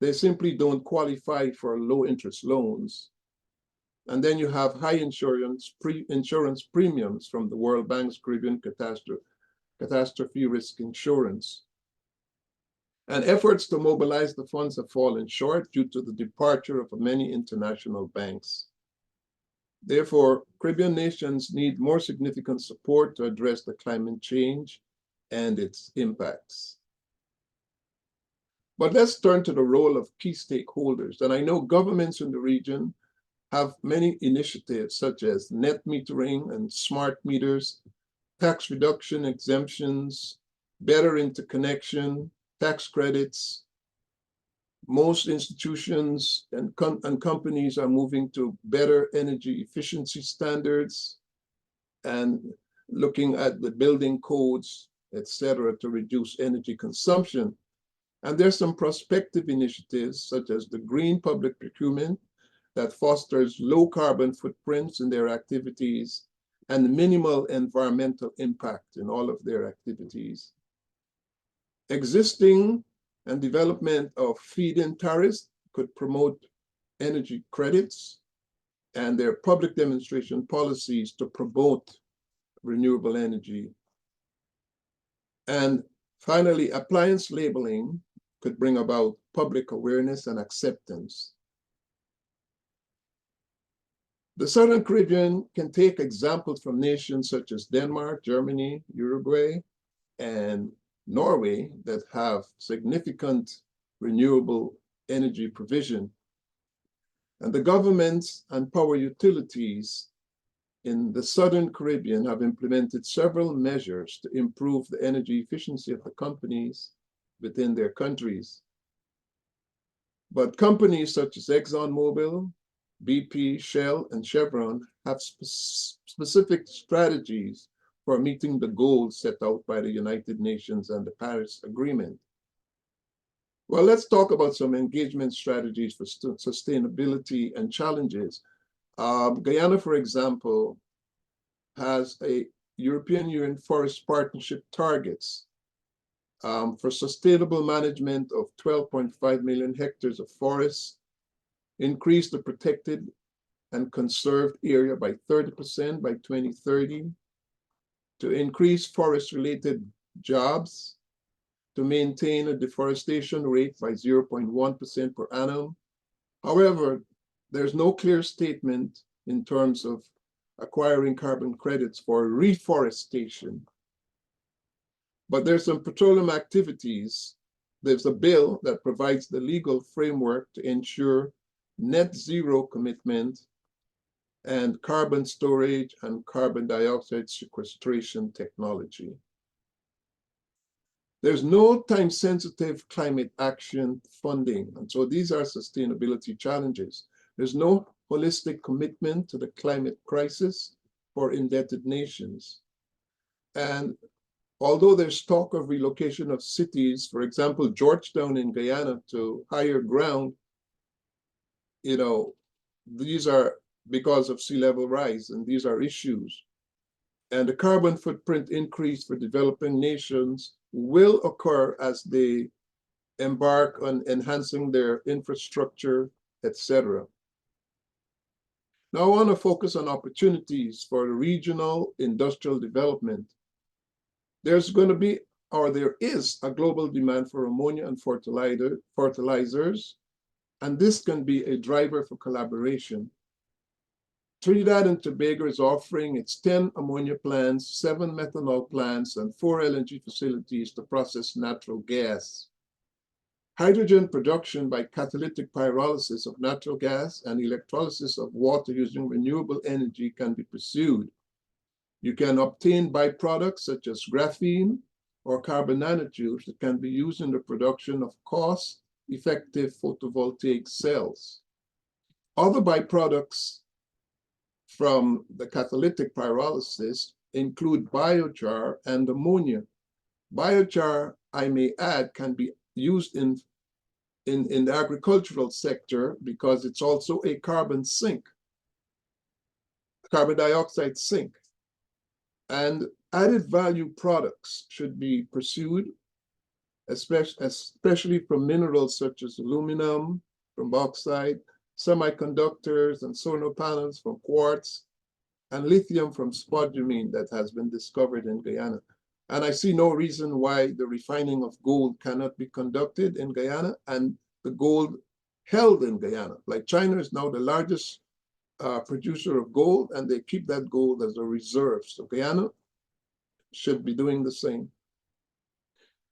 they simply don't qualify for low interest loans. And then you have high insurance premiums from the World Bank's Caribbean Catastrophe Risk Insurance. And efforts to mobilize the funds have fallen short due to the departure of many international banks. Therefore, Caribbean nations need more significant support to address the climate change and its impacts. But let's turn to the role of key stakeholders. And I know governments in the region have many initiatives such as net metering and smart meters, tax reduction exemptions, better interconnection, tax credits. Most institutions and companies are moving to better energy efficiency standards and looking at the building codes, etc., to reduce energy consumption. And there's some prospective initiatives such as the green public procurement that fosters low carbon footprints in their activities and minimal environmental impact in all of their activities. Existing and development of feed-in tariffs could promote energy credits and their public demonstration policies to promote renewable energy. And finally, appliance labeling could bring about public awareness and acceptance. The Southern Caribbean can take examples from nations such as Denmark, Germany, Uruguay, and Norway that have significant renewable energy provision. And the governments and power utilities in the Southern Caribbean have implemented several measures to improve the energy efficiency of the companies within their countries. But companies such as ExxonMobil, BP, Shell, and Chevron have specific strategies for meeting the goals set out by the United Nations and the Paris Agreement. Well, let's talk about some engagement strategies for sustainability and challenges. Guyana, for example, has a European Union Forest Partnership targets for sustainable management of 12.5 million hectares of forests, increase the protected and conserved area by 30% by 2030, to increase forest-related jobs, to maintain a deforestation rate by 0.1% per annum. However, there's no clear statement in terms of acquiring carbon credits for reforestation. But there's some petroleum activities. There's a bill that provides the legal framework to ensure net zero commitment and carbon storage and carbon dioxide sequestration technology. There's no time-sensitive climate action funding, and so these are sustainability challenges. There's no holistic commitment to the climate crisis for indebted nations. And although there's talk of relocation of cities, for example, Georgetown in Guyana to higher ground, you know, these are because of sea level rise, and these are issues. And the carbon footprint increase for developing nations will occur as they embark on enhancing their infrastructure, etc. Now I want to focus on opportunities for regional industrial development. There's going to be, or there is, a global demand for ammonia and fertilizers, and this can be a driver for collaboration. Trinidad and Tobago is offering its 10 ammonia plants, 7 methanol plants, and 4 LNG facilities to process natural gas. Hydrogen production by catalytic pyrolysis of natural gas and electrolysis of water using renewable energy can be pursued. You can obtain byproducts such as graphene or carbon nanotubes that can be used in the production of cost-effective photovoltaic cells. Other byproducts from the catalytic pyrolysis include biochar and ammonia. Biochar, I may add, can be used in the agricultural sector because it's also a carbon sink, carbon dioxide sink. And added value products should be pursued, especially from minerals such as aluminum from bauxite, semiconductors and solar panels from quartz, and lithium from spodumene that has been discovered in Guyana. And I see no reason why the refining of gold cannot be conducted in Guyana and the gold held in Guyana. Like China is now the largest producer of gold, and they keep that gold as a reserve. So Guyana should be doing the same.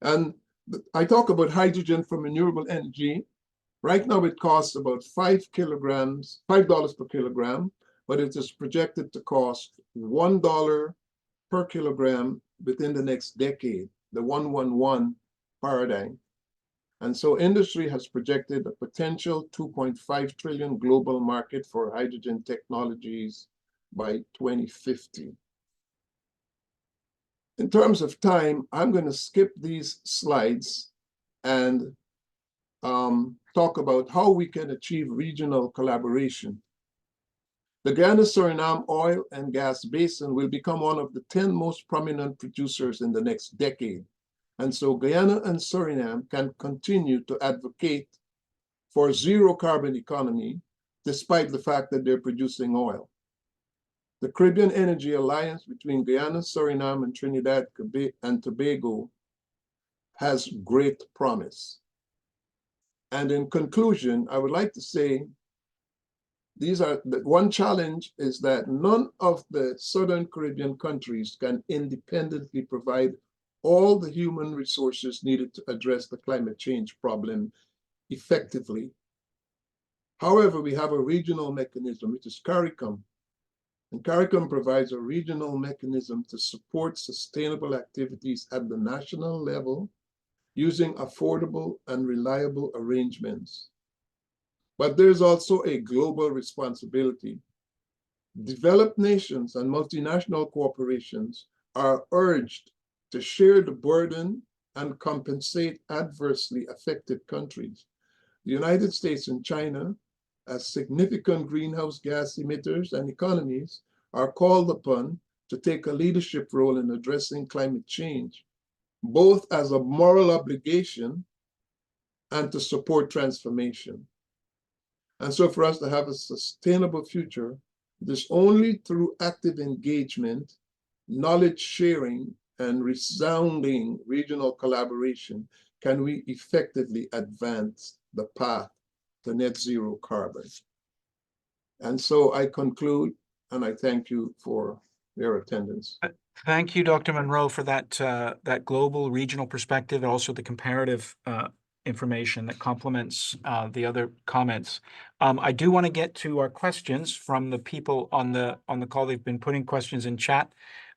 And I talk about hydrogen from renewable energy. Right now it costs about $5 per kilogram, but it is projected to cost $1 per kilogram within the next decade, the 1-1-1 paradigm. And so industry has projected a potential 2.5 trillion global market for hydrogen technologies by 2050. In terms of time, I'm going to skip these slides and talk about how we can achieve regional collaboration. The Guyana-Suriname oil and gas basin will become one of the 10 most prominent producers in the next decade. And so Guyana and Suriname can continue to advocate for zero carbon economy, despite the fact that they're producing oil. The Caribbean Energy Alliance between Guyana, Suriname, and Trinidad and Tobago has great promise. And in conclusion, I would like to say one challenge is that none of the Southern Caribbean countries can independently provide all the human resources needed to address the climate change problem effectively. However, we have a regional mechanism, which is CARICOM. And CARICOM provides a regional mechanism to support sustainable activities at the national level using affordable and reliable arrangements. But there's also a global responsibility. Developed nations and multinational corporations are urged to share the burden and compensate adversely affected countries. The United States and China, as significant greenhouse gas emitters and economies, are called upon to take a leadership role in addressing climate change, both as a moral obligation and to support transformation. And so for us to have a sustainable future, it is only through active engagement, knowledge sharing, and resounding regional collaboration can we effectively advance the path to net zero carbon. And so I conclude, and I thank you for your attendance. Thank you, Dr. Monroe, for that global regional perspective, and also the comparative information that complements the other comments. I do want to get to our questions from the people on the call. They've been putting questions in chat,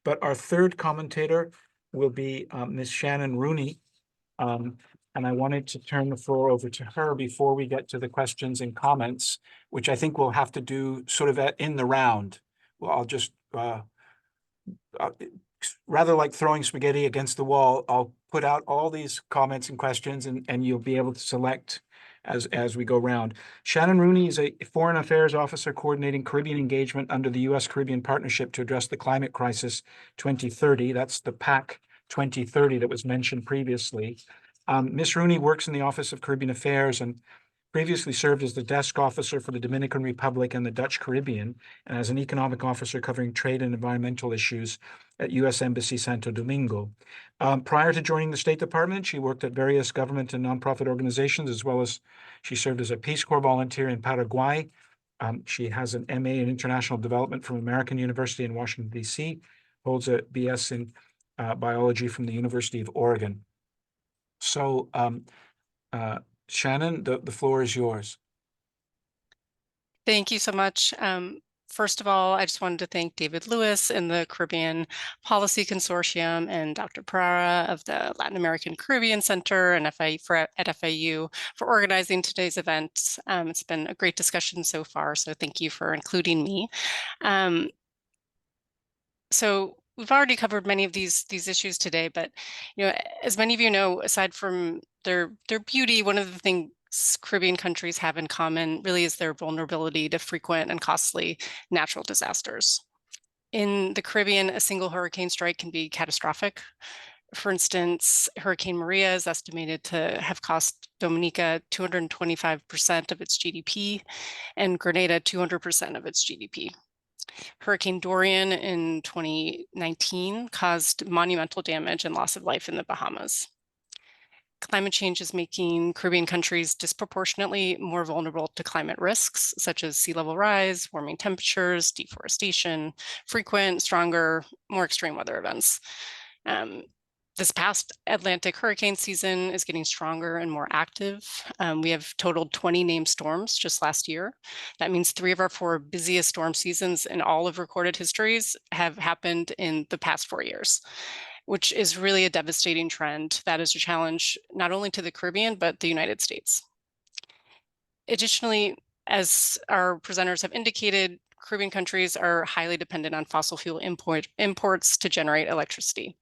but our third commentator will be Ms. Shannon Rooney. And I wanted to turn the floor over to her before we get to the questions and comments, which I think we'll have to do sort of in the round. Well, I'll just rather like throwing spaghetti against the wall, I'll put out all these comments and questions, and you'll be able to select as we go round. Shannon Rooney is a Foreign Affairs Officer coordinating Caribbean engagement under the U.S.-Caribbean Partnership to address the climate crisis 2030. That's the PAC 2030 that was mentioned previously. Ms. Rooney works in the Office of Caribbean Affairs and previously served as the desk officer for the Dominican Republic and the Dutch Caribbean, and as an economic officer covering trade and environmental issues at U.S. Embassy Santo Domingo. Prior to joining the State Department, she worked at various government and nonprofit organizations, as well as she served as a Peace Corps volunteer in Paraguay. She has an MA in International Development from American University in Washington, D.C., holds a BS in biology from the University of Oregon. So, Shannon, the floor is yours. Thank you so much. First of all, I just wanted to thank David Lewis and the Caribbean Policy Consortium and Dr. Pereira of the Latin American Caribbean Center and at FAU for organizing today's event. It's been a great discussion so far, so thank you for including me. So we've already covered many of these issues today, but as many of you know, aside from their beauty, one of the things Caribbean countries have in common really is their vulnerability to frequent and costly natural disasters. In the Caribbean, a single hurricane strike can be catastrophic. For instance, Hurricane Maria is estimated to have cost Dominica 225% of its GDP and Grenada 200% of its GDP. Hurricane Dorian in 2019 caused monumental damage and loss of life in the Bahamas. Climate change is making Caribbean countries disproportionately more vulnerable to climate risks, such as sea level rise, warming temperatures, deforestation, frequent, stronger, more extreme weather events. This past Atlantic hurricane season is getting stronger and more active. We have totaled 20 named storms just last year. That means 3 of our 4 busiest storm seasons in all of recorded histories have happened in the past 4 years, which is really a devastating trend that is a challenge not only to the Caribbean, but the United States. Additionally, as our presenters have indicated, Caribbean countries are highly dependent on fossil fuel imports to generate electricity.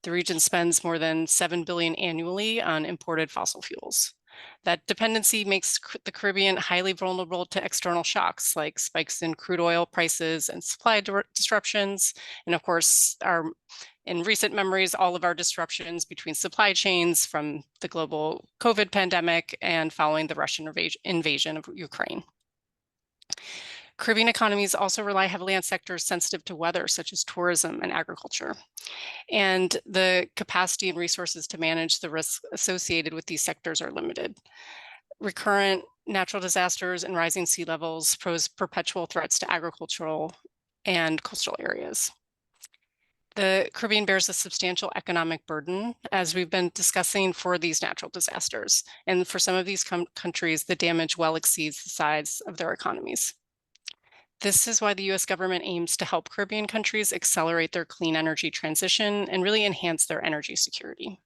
The region spends more than $7 billion annually on imported fossil fuels. That dependency makes the Caribbean highly vulnerable to external shocks like spikes in crude oil prices and supply disruptions. And of course, in recent memories, all of our disruptions between supply chains from the global COVID pandemic and following the Russian invasion of Ukraine. Caribbean economies also rely heavily on sectors sensitive to weather, such as tourism and agriculture. And the capacity and resources to manage the risks associated with these sectors are limited. Recurrent natural disasters and rising sea levels pose perpetual threats to agricultural and coastal areas. The Caribbean bears a substantial economic burden, as we've been discussing, for these natural disasters. And for some of these countries, the damage well exceeds the size of their economies. This is why the US government aims to help Caribbean countries accelerate their clean energy transition and really enhance their energy security.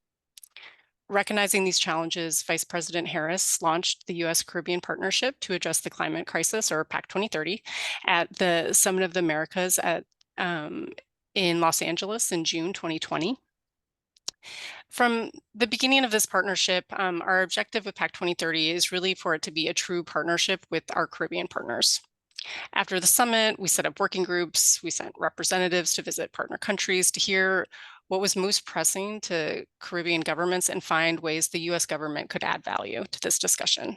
Recognizing these challenges, Vice President Harris launched the US Caribbean Partnership to Address the Climate Crisis, or PAC 2030, at the Summit of the Americas in Los Angeles in June 2020. From the beginning of this partnership, our objective with PAC 2030 is really for it to be a true partnership with our Caribbean partners. After the summit, we set up working groups. We sent representatives to visit partner countries to hear what was most pressing to Caribbean governments and find ways the US government could add value to this discussion.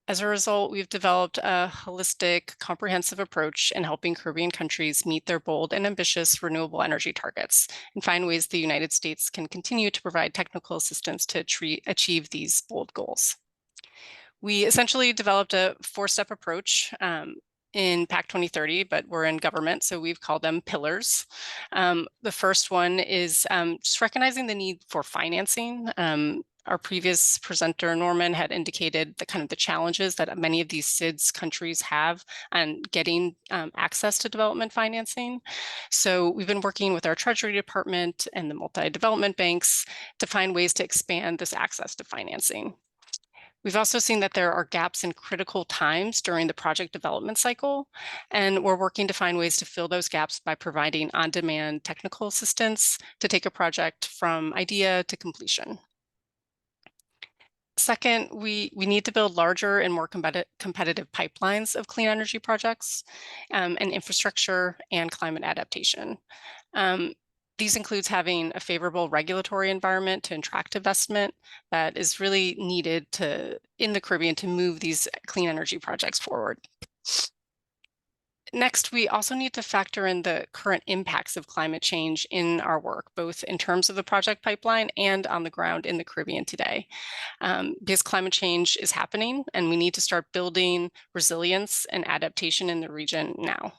As a result, we've developed a holistic, comprehensive approach in helping Caribbean countries meet their bold and ambitious renewable energy targets and find ways the United States can continue to provide technical assistance to achieve these bold goals. We essentially developed a 4-step approach in PAC 2030, but we're in government, so we've called them pillars. The first one is just recognizing the need for financing. Our previous presenter, Norman, had indicated the challenges that many of these SIDS countries have on getting access to development financing. So we've been working with our Treasury Department and the multi-development banks to find ways to expand this access to financing. We've also seen that there are gaps in critical times during the project development cycle, and we're working to find ways to fill those gaps by providing on-demand technical assistance to take a project from idea to completion. Second, we need to build larger and more competitive pipelines of clean energy projects and infrastructure and climate adaptation. These includes having a favorable regulatory environment to attract investment that is really needed in the Caribbean to move these clean energy projects forward. Next, we also need to factor in the current impacts of climate change in our work, both in terms of the project pipeline and on the ground in the Caribbean today. Because climate change is happening and we need to start building resilience and adaptation in the region now.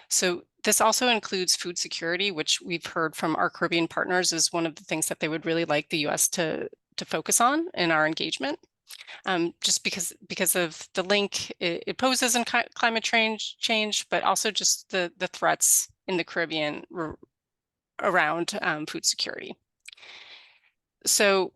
So this also includes food security, which we've heard from our Caribbean partners is one of the things that they would really like the US to focus on in our engagement. Just because of the link it poses in climate change, but also just the threats in the Caribbean around food security. So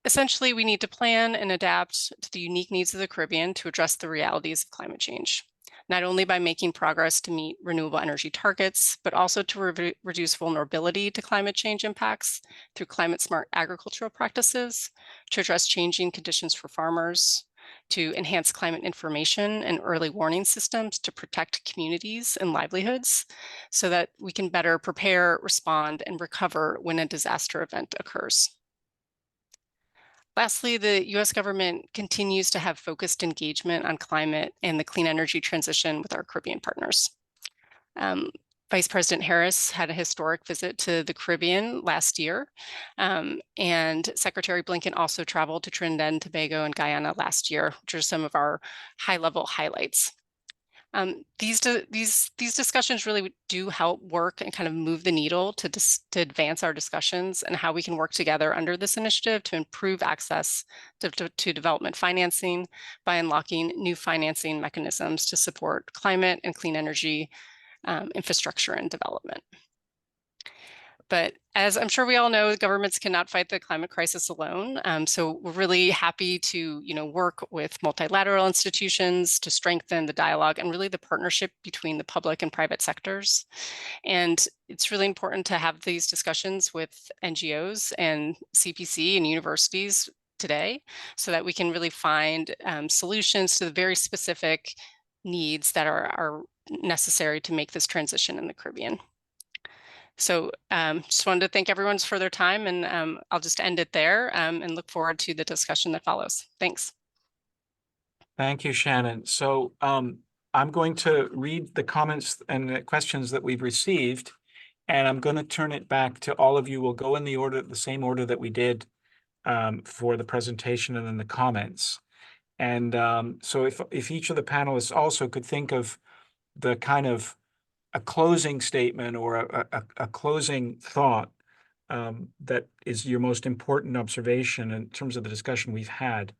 essentially, we need to plan and adapt to the unique needs of the Caribbean to address the realities of climate change, not only by making progress to meet renewable energy targets, but also to reduce vulnerability to climate change impacts through climate smart agricultural practices, to address changing conditions for farmers, to enhance climate information and early warning systems to protect communities and livelihoods so that we can better prepare, respond, and recover when a disaster event occurs. Lastly, the US government continues to have focused engagement on climate and the clean energy transition with our Caribbean partners. Vice President Harris had a historic visit to the Caribbean last year, and Secretary Blinken also traveled to Trinidad and Tobago and Guyana last year, which are some of our high-level highlights. These discussions really do help work and kind of move the needle to advance our discussions and how we can work together under this initiative to improve access to development financing by unlocking new financing mechanisms to support climate and clean energy infrastructure and development. But as I'm sure we all know, governments cannot fight the climate crisis alone. So we're really happy to, work with multilateral institutions to strengthen the dialogue and really the partnership between the public and private sectors. And it's really important to have these discussions with NGOs and CPC and universities today so that we can really find solutions to the very specific needs that are necessary to make this transition in the Caribbean. So just wanted to thank everyone for their time, and I'll just end it there and look forward to the discussion that follows. Thanks. Thank you, Shannon. So I'm going to read the comments and the questions that we've received, and I'm going to turn it back to all of you. We'll go in the same order that we did for the presentation and then the comments. And so if each of the panelists also could think of the kind of a closing statement or a closing thought that is your most important observation in terms of the discussion we've had.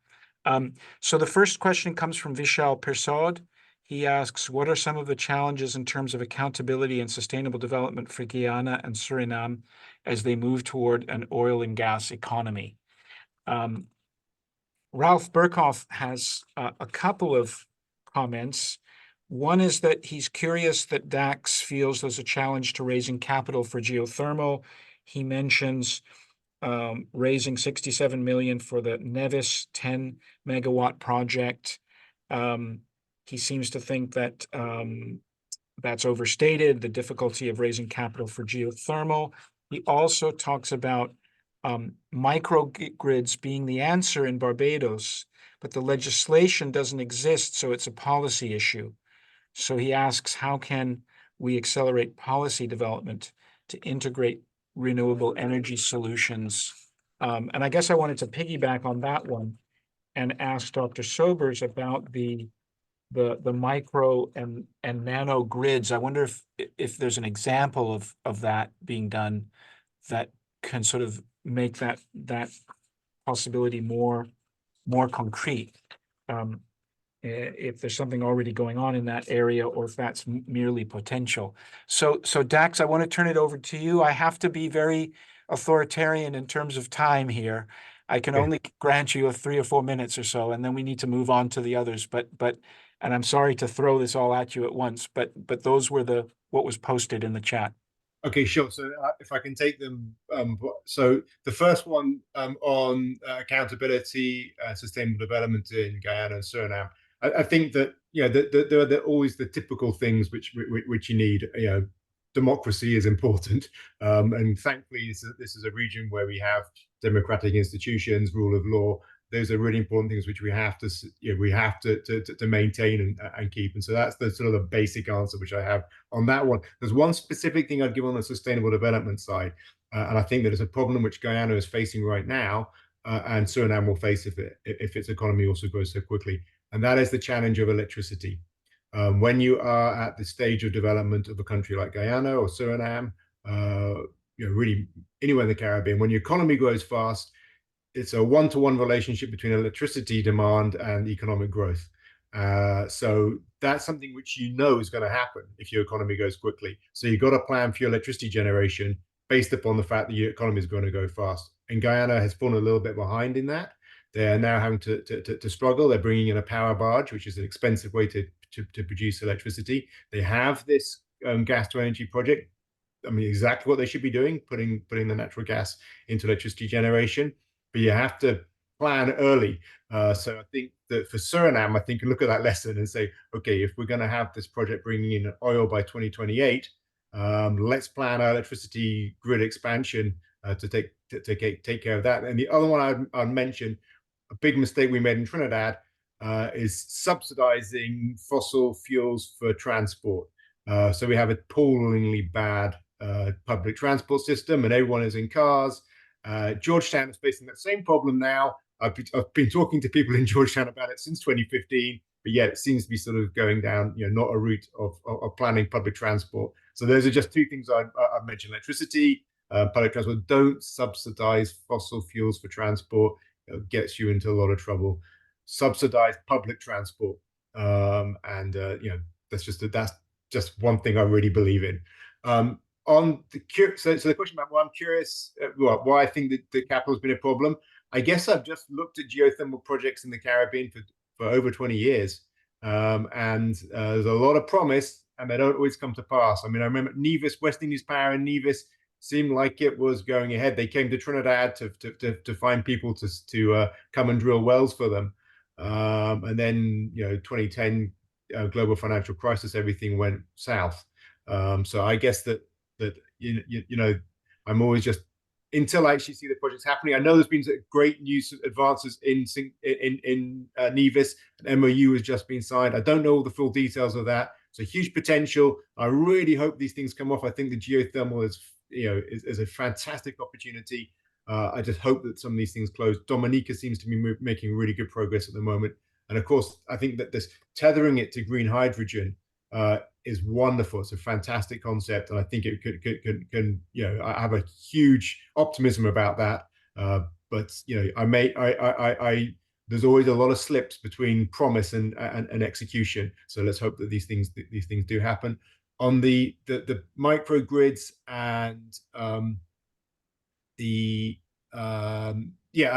So the first question comes from Vishal Persod. He asks, what are some of the challenges in terms of accountability and sustainable development for Guyana and Suriname as they move toward an oil and gas economy? Ralph Burkhoff has a couple of comments. One is that he's curious that DAX feels there's a challenge to raising capital for geothermal. He mentions raising 67 million for the Nevis 10 megawatt project. He seems to think that that's overstated, the difficulty of raising capital for geothermal. He also talks about microgrids being the answer in Barbados, but the legislation doesn't exist, so it's a policy issue. So he asks, how can we accelerate policy development to integrate renewable energy solutions? And I guess I wanted to piggyback on that one and ask Dr. Sobers about the micro and nano grids. I wonder if there's an example of that being done that can sort of make that possibility more concrete. If there's something already going on in that area or if that's merely potential. So Dax, I want to turn it over to you. I have to be very authoritarian in terms of time here. I can only grant you 3 or 4 minutes or so, and then we need to move on to the others. But and I'm sorry to throw this all at you at once, but those were what was posted in the chat. Okay, sure. So if I can take them, so the first one on accountability, sustainable development in Guyana and Suriname. I think that there are always the typical things which you need. Democracy is important, and thankfully this is a region where we have democratic institutions, rule of law. Those are really important things which we have to maintain and keep. And so that's the sort of the basic answer which I have on that one. There's one specific thing I'd give on the sustainable development side, and I think that it's a problem which Guyana is facing right now, and Suriname will face if its economy also grows so quickly, and that is the challenge of electricity. When you are at the stage of development of a country like Guyana or Suriname, really anywhere in the Caribbean, when your economy grows fast, it's a one-to-one relationship between electricity demand and economic growth. So that's something which is going to happen if your economy goes quickly. So you've got to plan for your electricity generation based upon the fact that your economy is going to go fast. And Guyana has fallen a little bit behind in that. They're now having to struggle. They're bringing in a power barge, which is an expensive way to produce electricity. They have this gas to energy project. I mean, exactly what they should be doing, putting the natural gas into electricity generation. But you have to plan early. So I think that for Suriname, I think you look at that lesson and say, okay, if we're going to have this project bringing in oil by 2028, let's plan our electricity grid expansion to take care of that. And the other one I'd mention, a big mistake we made in Trinidad is subsidizing fossil fuels for transport. So we have a appallingly bad public transport system, and everyone is in cars. Georgetown is facing that same problem now. I've been talking to people in Georgetown about it since 2015, but yet it seems to be sort of going down, not a route of planning public transport. So those are just two things I've mentioned: electricity, public transport. Don't subsidize fossil fuels for transport. It gets you into a lot of trouble. Subsidize public transport, that's just one thing I really believe in. On the so the question about why I'm curious, why I think that the capital has been a problem. I guess I've just looked at geothermal projects in the Caribbean for over 20 years, and there's a lot of promise, and they don't always come to pass. I mean, I remember Nevis, West Indies Power in Nevis seemed like it was going ahead. They came to Trinidad to find people to come and drill wells for them, and then 2010 global financial crisis, everything went south. So I guess that I'm always just, until I actually see the projects happening. I know there's been great news advances in Nevis. An MOU has just been signed. I don't know all the full details of that. So huge potential. I really hope these things come off. I think the geothermal is a fantastic opportunity. I just hope that some of these things close. Dominica seems to be making really good progress at the moment. And of course, I think that this tethering it to green hydrogen is wonderful. It's a fantastic concept, and I think it can I have a huge optimism about that. But there's always a lot of slips between promise and execution. So let's hope that these things do happen. On the microgrids and I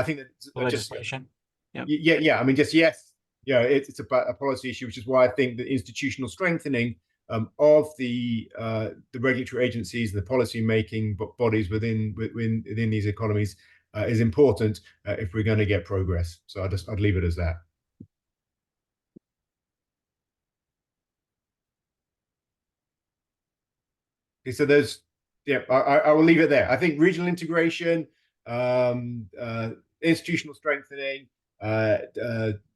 think that legislation. I mean, just yes. It's about a policy issue, which is why I think the institutional strengthening of the regulatory agencies and the policy making bodies within these economies is important if we're going to get progress. So I'd leave it as that. Okay, so I will leave it there. I think regional integration, institutional strengthening,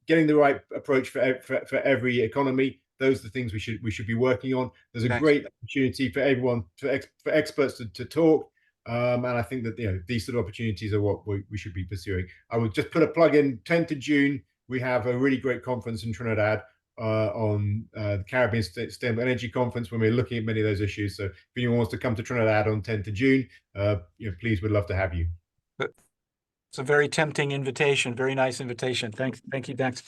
getting the right approach for every economy. Those are the things we should be working on. There's a great opportunity for everyone, for experts to talk, and I think that these sort of opportunities are what we should be pursuing. I would just put a plug in. 10th of June, we have a really great conference in Trinidad on the Caribbean Sustainable Energy Conference, when we're looking at many of those issues. So if anyone wants to come to Trinidad on 10th of June, please, we'd love to have you. It's a very tempting invitation, very nice invitation. Thank you, Dax.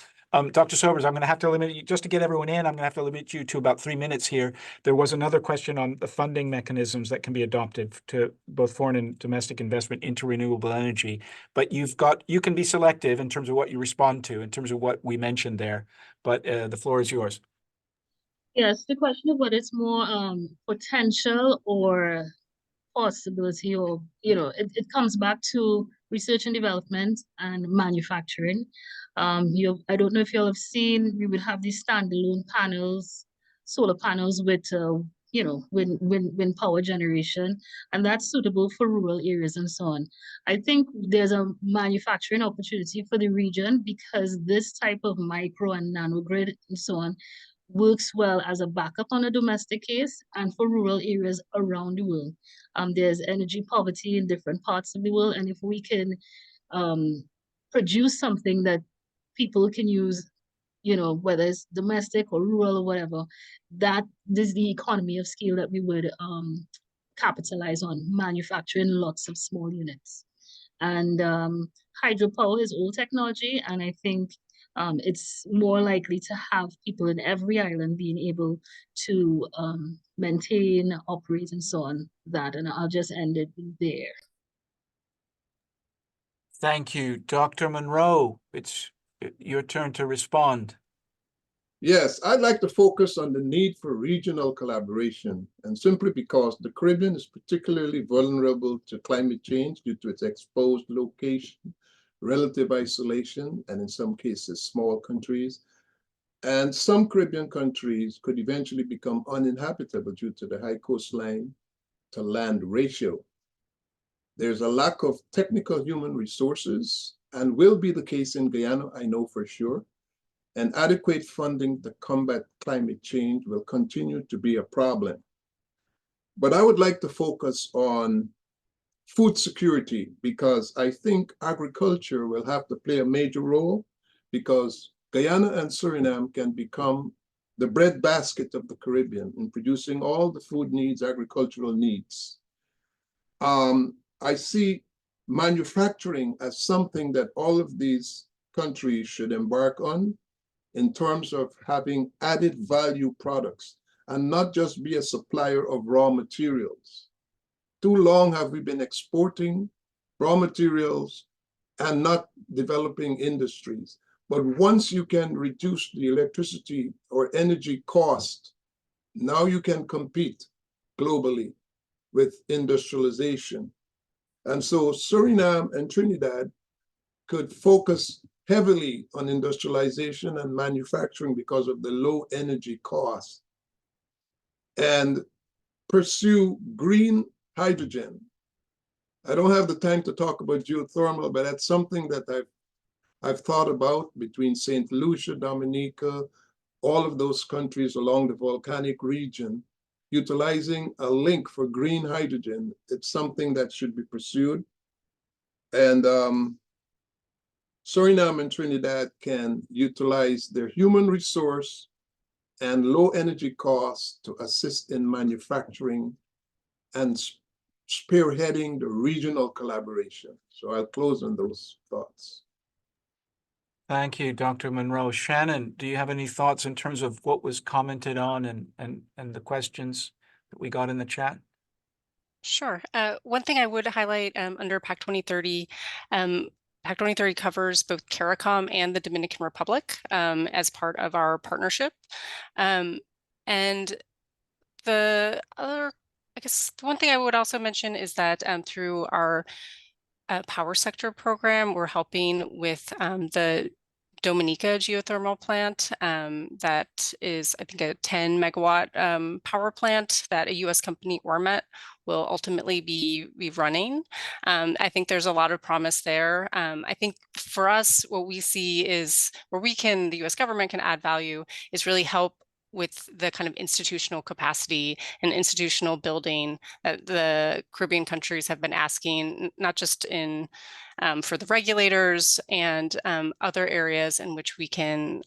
Dr. Sobers, I'm going to have to limit you, just to get everyone in, I'm going to have to limit you to about 3 minutes here. There was another question on the funding mechanisms that can be adopted to both foreign and domestic investment into renewable energy. But you can be selective in terms of what you respond to, in terms of what we mentioned there. But the floor is yours. Yes, the question of whether it's more potential or possibility, or it comes back to research and development and manufacturing. I don't know if you all have seen, we would have these standalone panels, solar panels with wind power generation, and that's suitable for rural areas and so on. I think there's a manufacturing opportunity for the region, because this type of micro and nano grid and so on works well as a backup on a domestic case and for rural areas around the world. There's energy poverty in different parts of the world, and if we can produce something that people can use, whether it's domestic or rural or whatever, that is the economy of scale that we would capitalize on, manufacturing lots of small units. And hydropower is old technology, and I think it's more likely to have people in every island being able to maintain, operate, and so on. And I'll just end it there. Thank you. Dr. Monroe, it's your turn to respond. Yes, I'd like to focus on the need for regional collaboration, and simply because the Caribbean is particularly vulnerable to climate change due to its exposed location, relative isolation, and in some cases, small countries. And some Caribbean countries could eventually become uninhabitable due to the high coastline to land ratio. There's a lack of technical human resources, and will be the case in Guyana, I know for sure. And adequate funding to combat climate change will continue to be a problem. But I would like to focus on food security, because I think agriculture will have to play a major role, because Guyana and Suriname can become the breadbasket of the Caribbean in producing all the food needs, agricultural needs. I see manufacturing as something that all of these countries should embark on in terms of having added value products and not just be a supplier of raw materials. Too long have we been exporting raw materials and not developing industries. But once you can reduce the electricity or energy cost, now you can compete globally with industrialization. And so Suriname and Trinidad could focus heavily on industrialization and manufacturing because of the low energy cost, and pursue green hydrogen. I don't have the time to talk about geothermal, but that's something that I've thought about between St. Lucia, Dominica, all of those countries along the volcanic region, utilizing a link for green hydrogen. It's something that should be pursued. And Suriname and Trinidad can utilize their human resource and low energy costs to assist in manufacturing and spearheading the regional collaboration. So I'll close on those thoughts. Thank you, Dr. Monroe. Shannon, do you have any thoughts in terms of what was commented on and the questions that we got in the chat? Sure. One thing I would highlight under PAC 2030, PAC 2030 covers both CARICOM and the Dominican Republic as part of our partnership. And the other, I guess, the one thing I would also mention is that through our power sector program, we're helping with the Dominica geothermal plant that is, I think, a 10 megawatt power plant that a U.S. company, Ormet, will ultimately be running. I think there's a lot of promise there. I think for us, what we see is where the U.S. government can add value is really help with the kind of institutional capacity and institutional building that the Caribbean countries have been asking, not just in for the regulators and other areas in which we can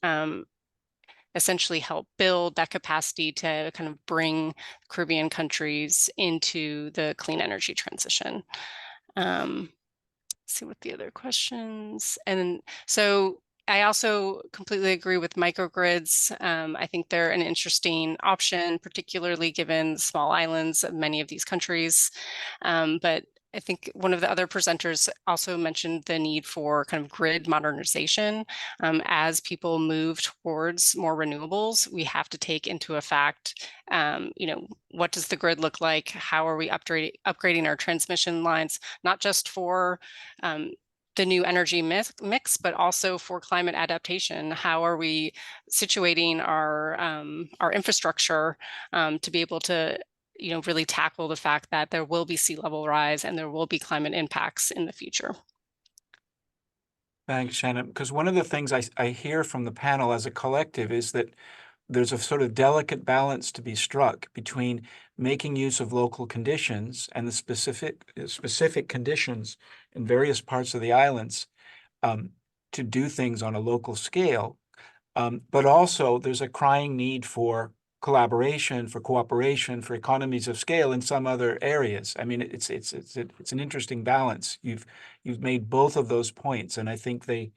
essentially help build that capacity to kind of bring Caribbean countries into the clean energy transition. Let's see what the other questions. And so I also completely agree with microgrids. I think they're an interesting option, particularly given the small islands of many of these countries. But I think one of the other presenters also mentioned the need for kind of grid modernization. As people move towards more renewables, we have to take into effect, what does the grid look like? How are we upgrading our transmission lines, not just for the new energy mix, but also for climate adaptation? How are we situating our infrastructure to be able to really tackle the fact that there will be sea level rise and there will be climate impacts in the future? Thanks, Shannon. Because one of the things I hear from the panel as a collective is that there's a sort of delicate balance to be struck between making use of local conditions and the specific conditions in various parts of the islands to do things on a local scale. But also there's a crying need for collaboration, for cooperation, for economies of scale in some other areas. I mean, it's an interesting balance. You've made both of those points, and I think they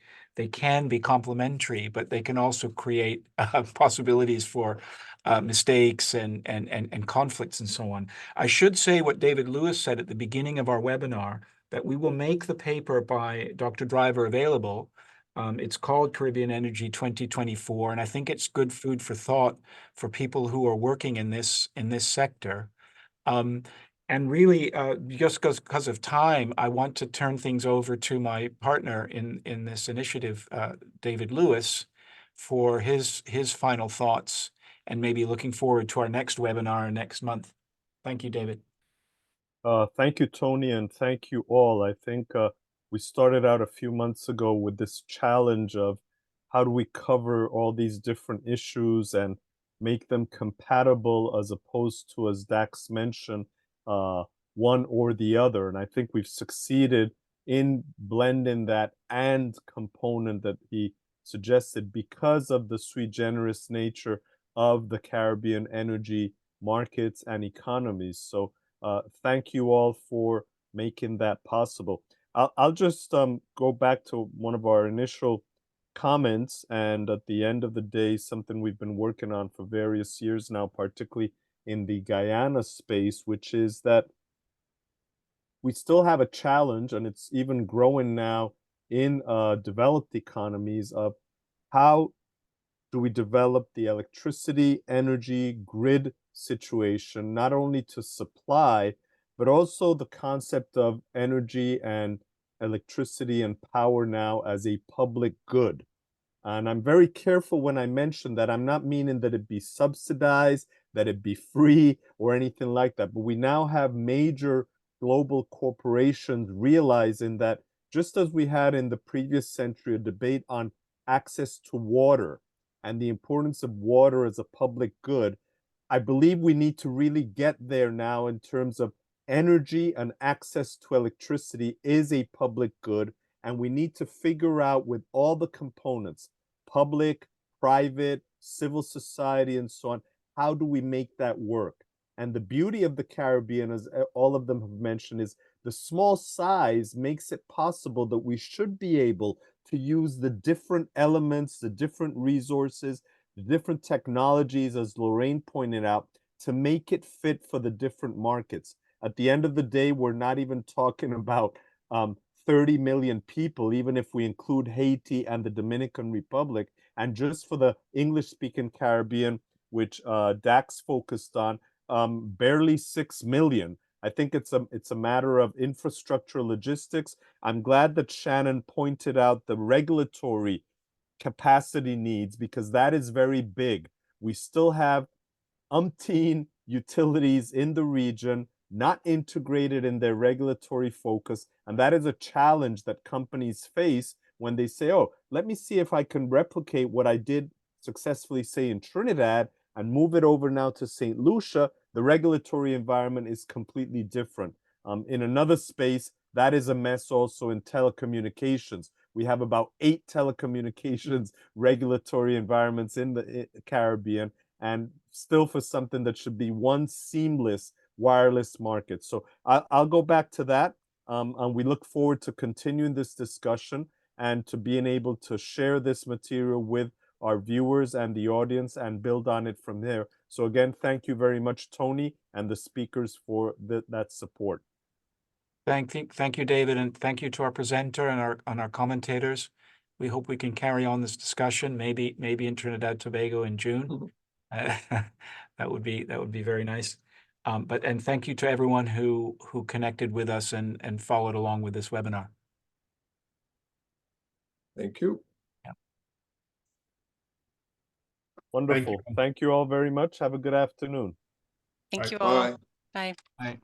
can be complementary, but they can also create possibilities for mistakes and conflicts and so on. I should say what David Lewis said at the beginning of our webinar, that we will make the paper by Dr. Driver available. It's called Caribbean Energy 2024, and I think it's good food for thought for people who are working in this sector. And And really, just because of time, I want to turn things over to my partner in this initiative, David Lewis, for his final thoughts, and maybe looking forward to our next webinar next month. Thank you, David. Thank you, Tony, and thank you all. I think we started out a few months ago with this challenge of how do we cover all these different issues and make them compatible, as opposed to, as Dax mentioned, one or the other. And I think we've succeeded in blending that and component that he suggested because of the sui generis nature of the Caribbean energy markets and economies. So thank you all for making that possible. I'll just go back to one of our initial comments, and at the end of the day, something we've been working on for various years now, particularly in the Guyana space, which is that we still have a challenge, and it's even growing now in developed economies, of how do we develop the electricity, energy, grid situation, not only to supply, but also the concept of energy and electricity and power now as a public good. And I'm very careful when I mention that. I'm not meaning that it be subsidized, that it be free, or anything like that. But we now have major global corporations realizing that, just as we had in the previous century a debate on access to water and the importance of water as a public good, I believe we need to really get there now in terms of energy, and access to electricity is a public good. And we need to figure out, with all the components, public, private, civil society, and so on, how do we make that work? And the beauty of the Caribbean, as all of them have mentioned, is the small size makes it possible that we should be able to use the different elements, the different resources, the different technologies, as Lorraine pointed out, to make it fit for the different markets. At the end of the day, we're not even talking about 30 million people, even if we include Haiti and the Dominican Republic. And just for the English-speaking Caribbean, which Dax focused on, barely 6 million. I think it's a matter of infrastructure logistics. I'm glad that Shannon pointed out the regulatory capacity needs, because that is very big. We still have umpteen utilities in the region not integrated in their regulatory focus, and that is a challenge that companies face when they say, oh, let me see if I can replicate what I did successfully, say, in Trinidad, and move it over now to St. Lucia. The regulatory environment is completely different. In another space, that is a mess also in telecommunications. We have about 8 telecommunications regulatory environments in the Caribbean, and still for something that should be one seamless wireless market. So I'll go back to that. And we look forward to continuing this discussion and to being able to share this material with our viewers and the audience and build on it from there. So again, thank you very much, Tony, and the speakers for that support. Thank you, David, and thank you to our presenter and our commentators. We hope we can carry on this discussion, maybe in Trinidad Tobago in June. That would be very nice. And thank you to everyone who connected with us and followed along with this webinar. Thank you. Yeah. Wonderful. Thank you all very much. Have a good afternoon. Thank you Bye. all. Bye. Bye. Bye.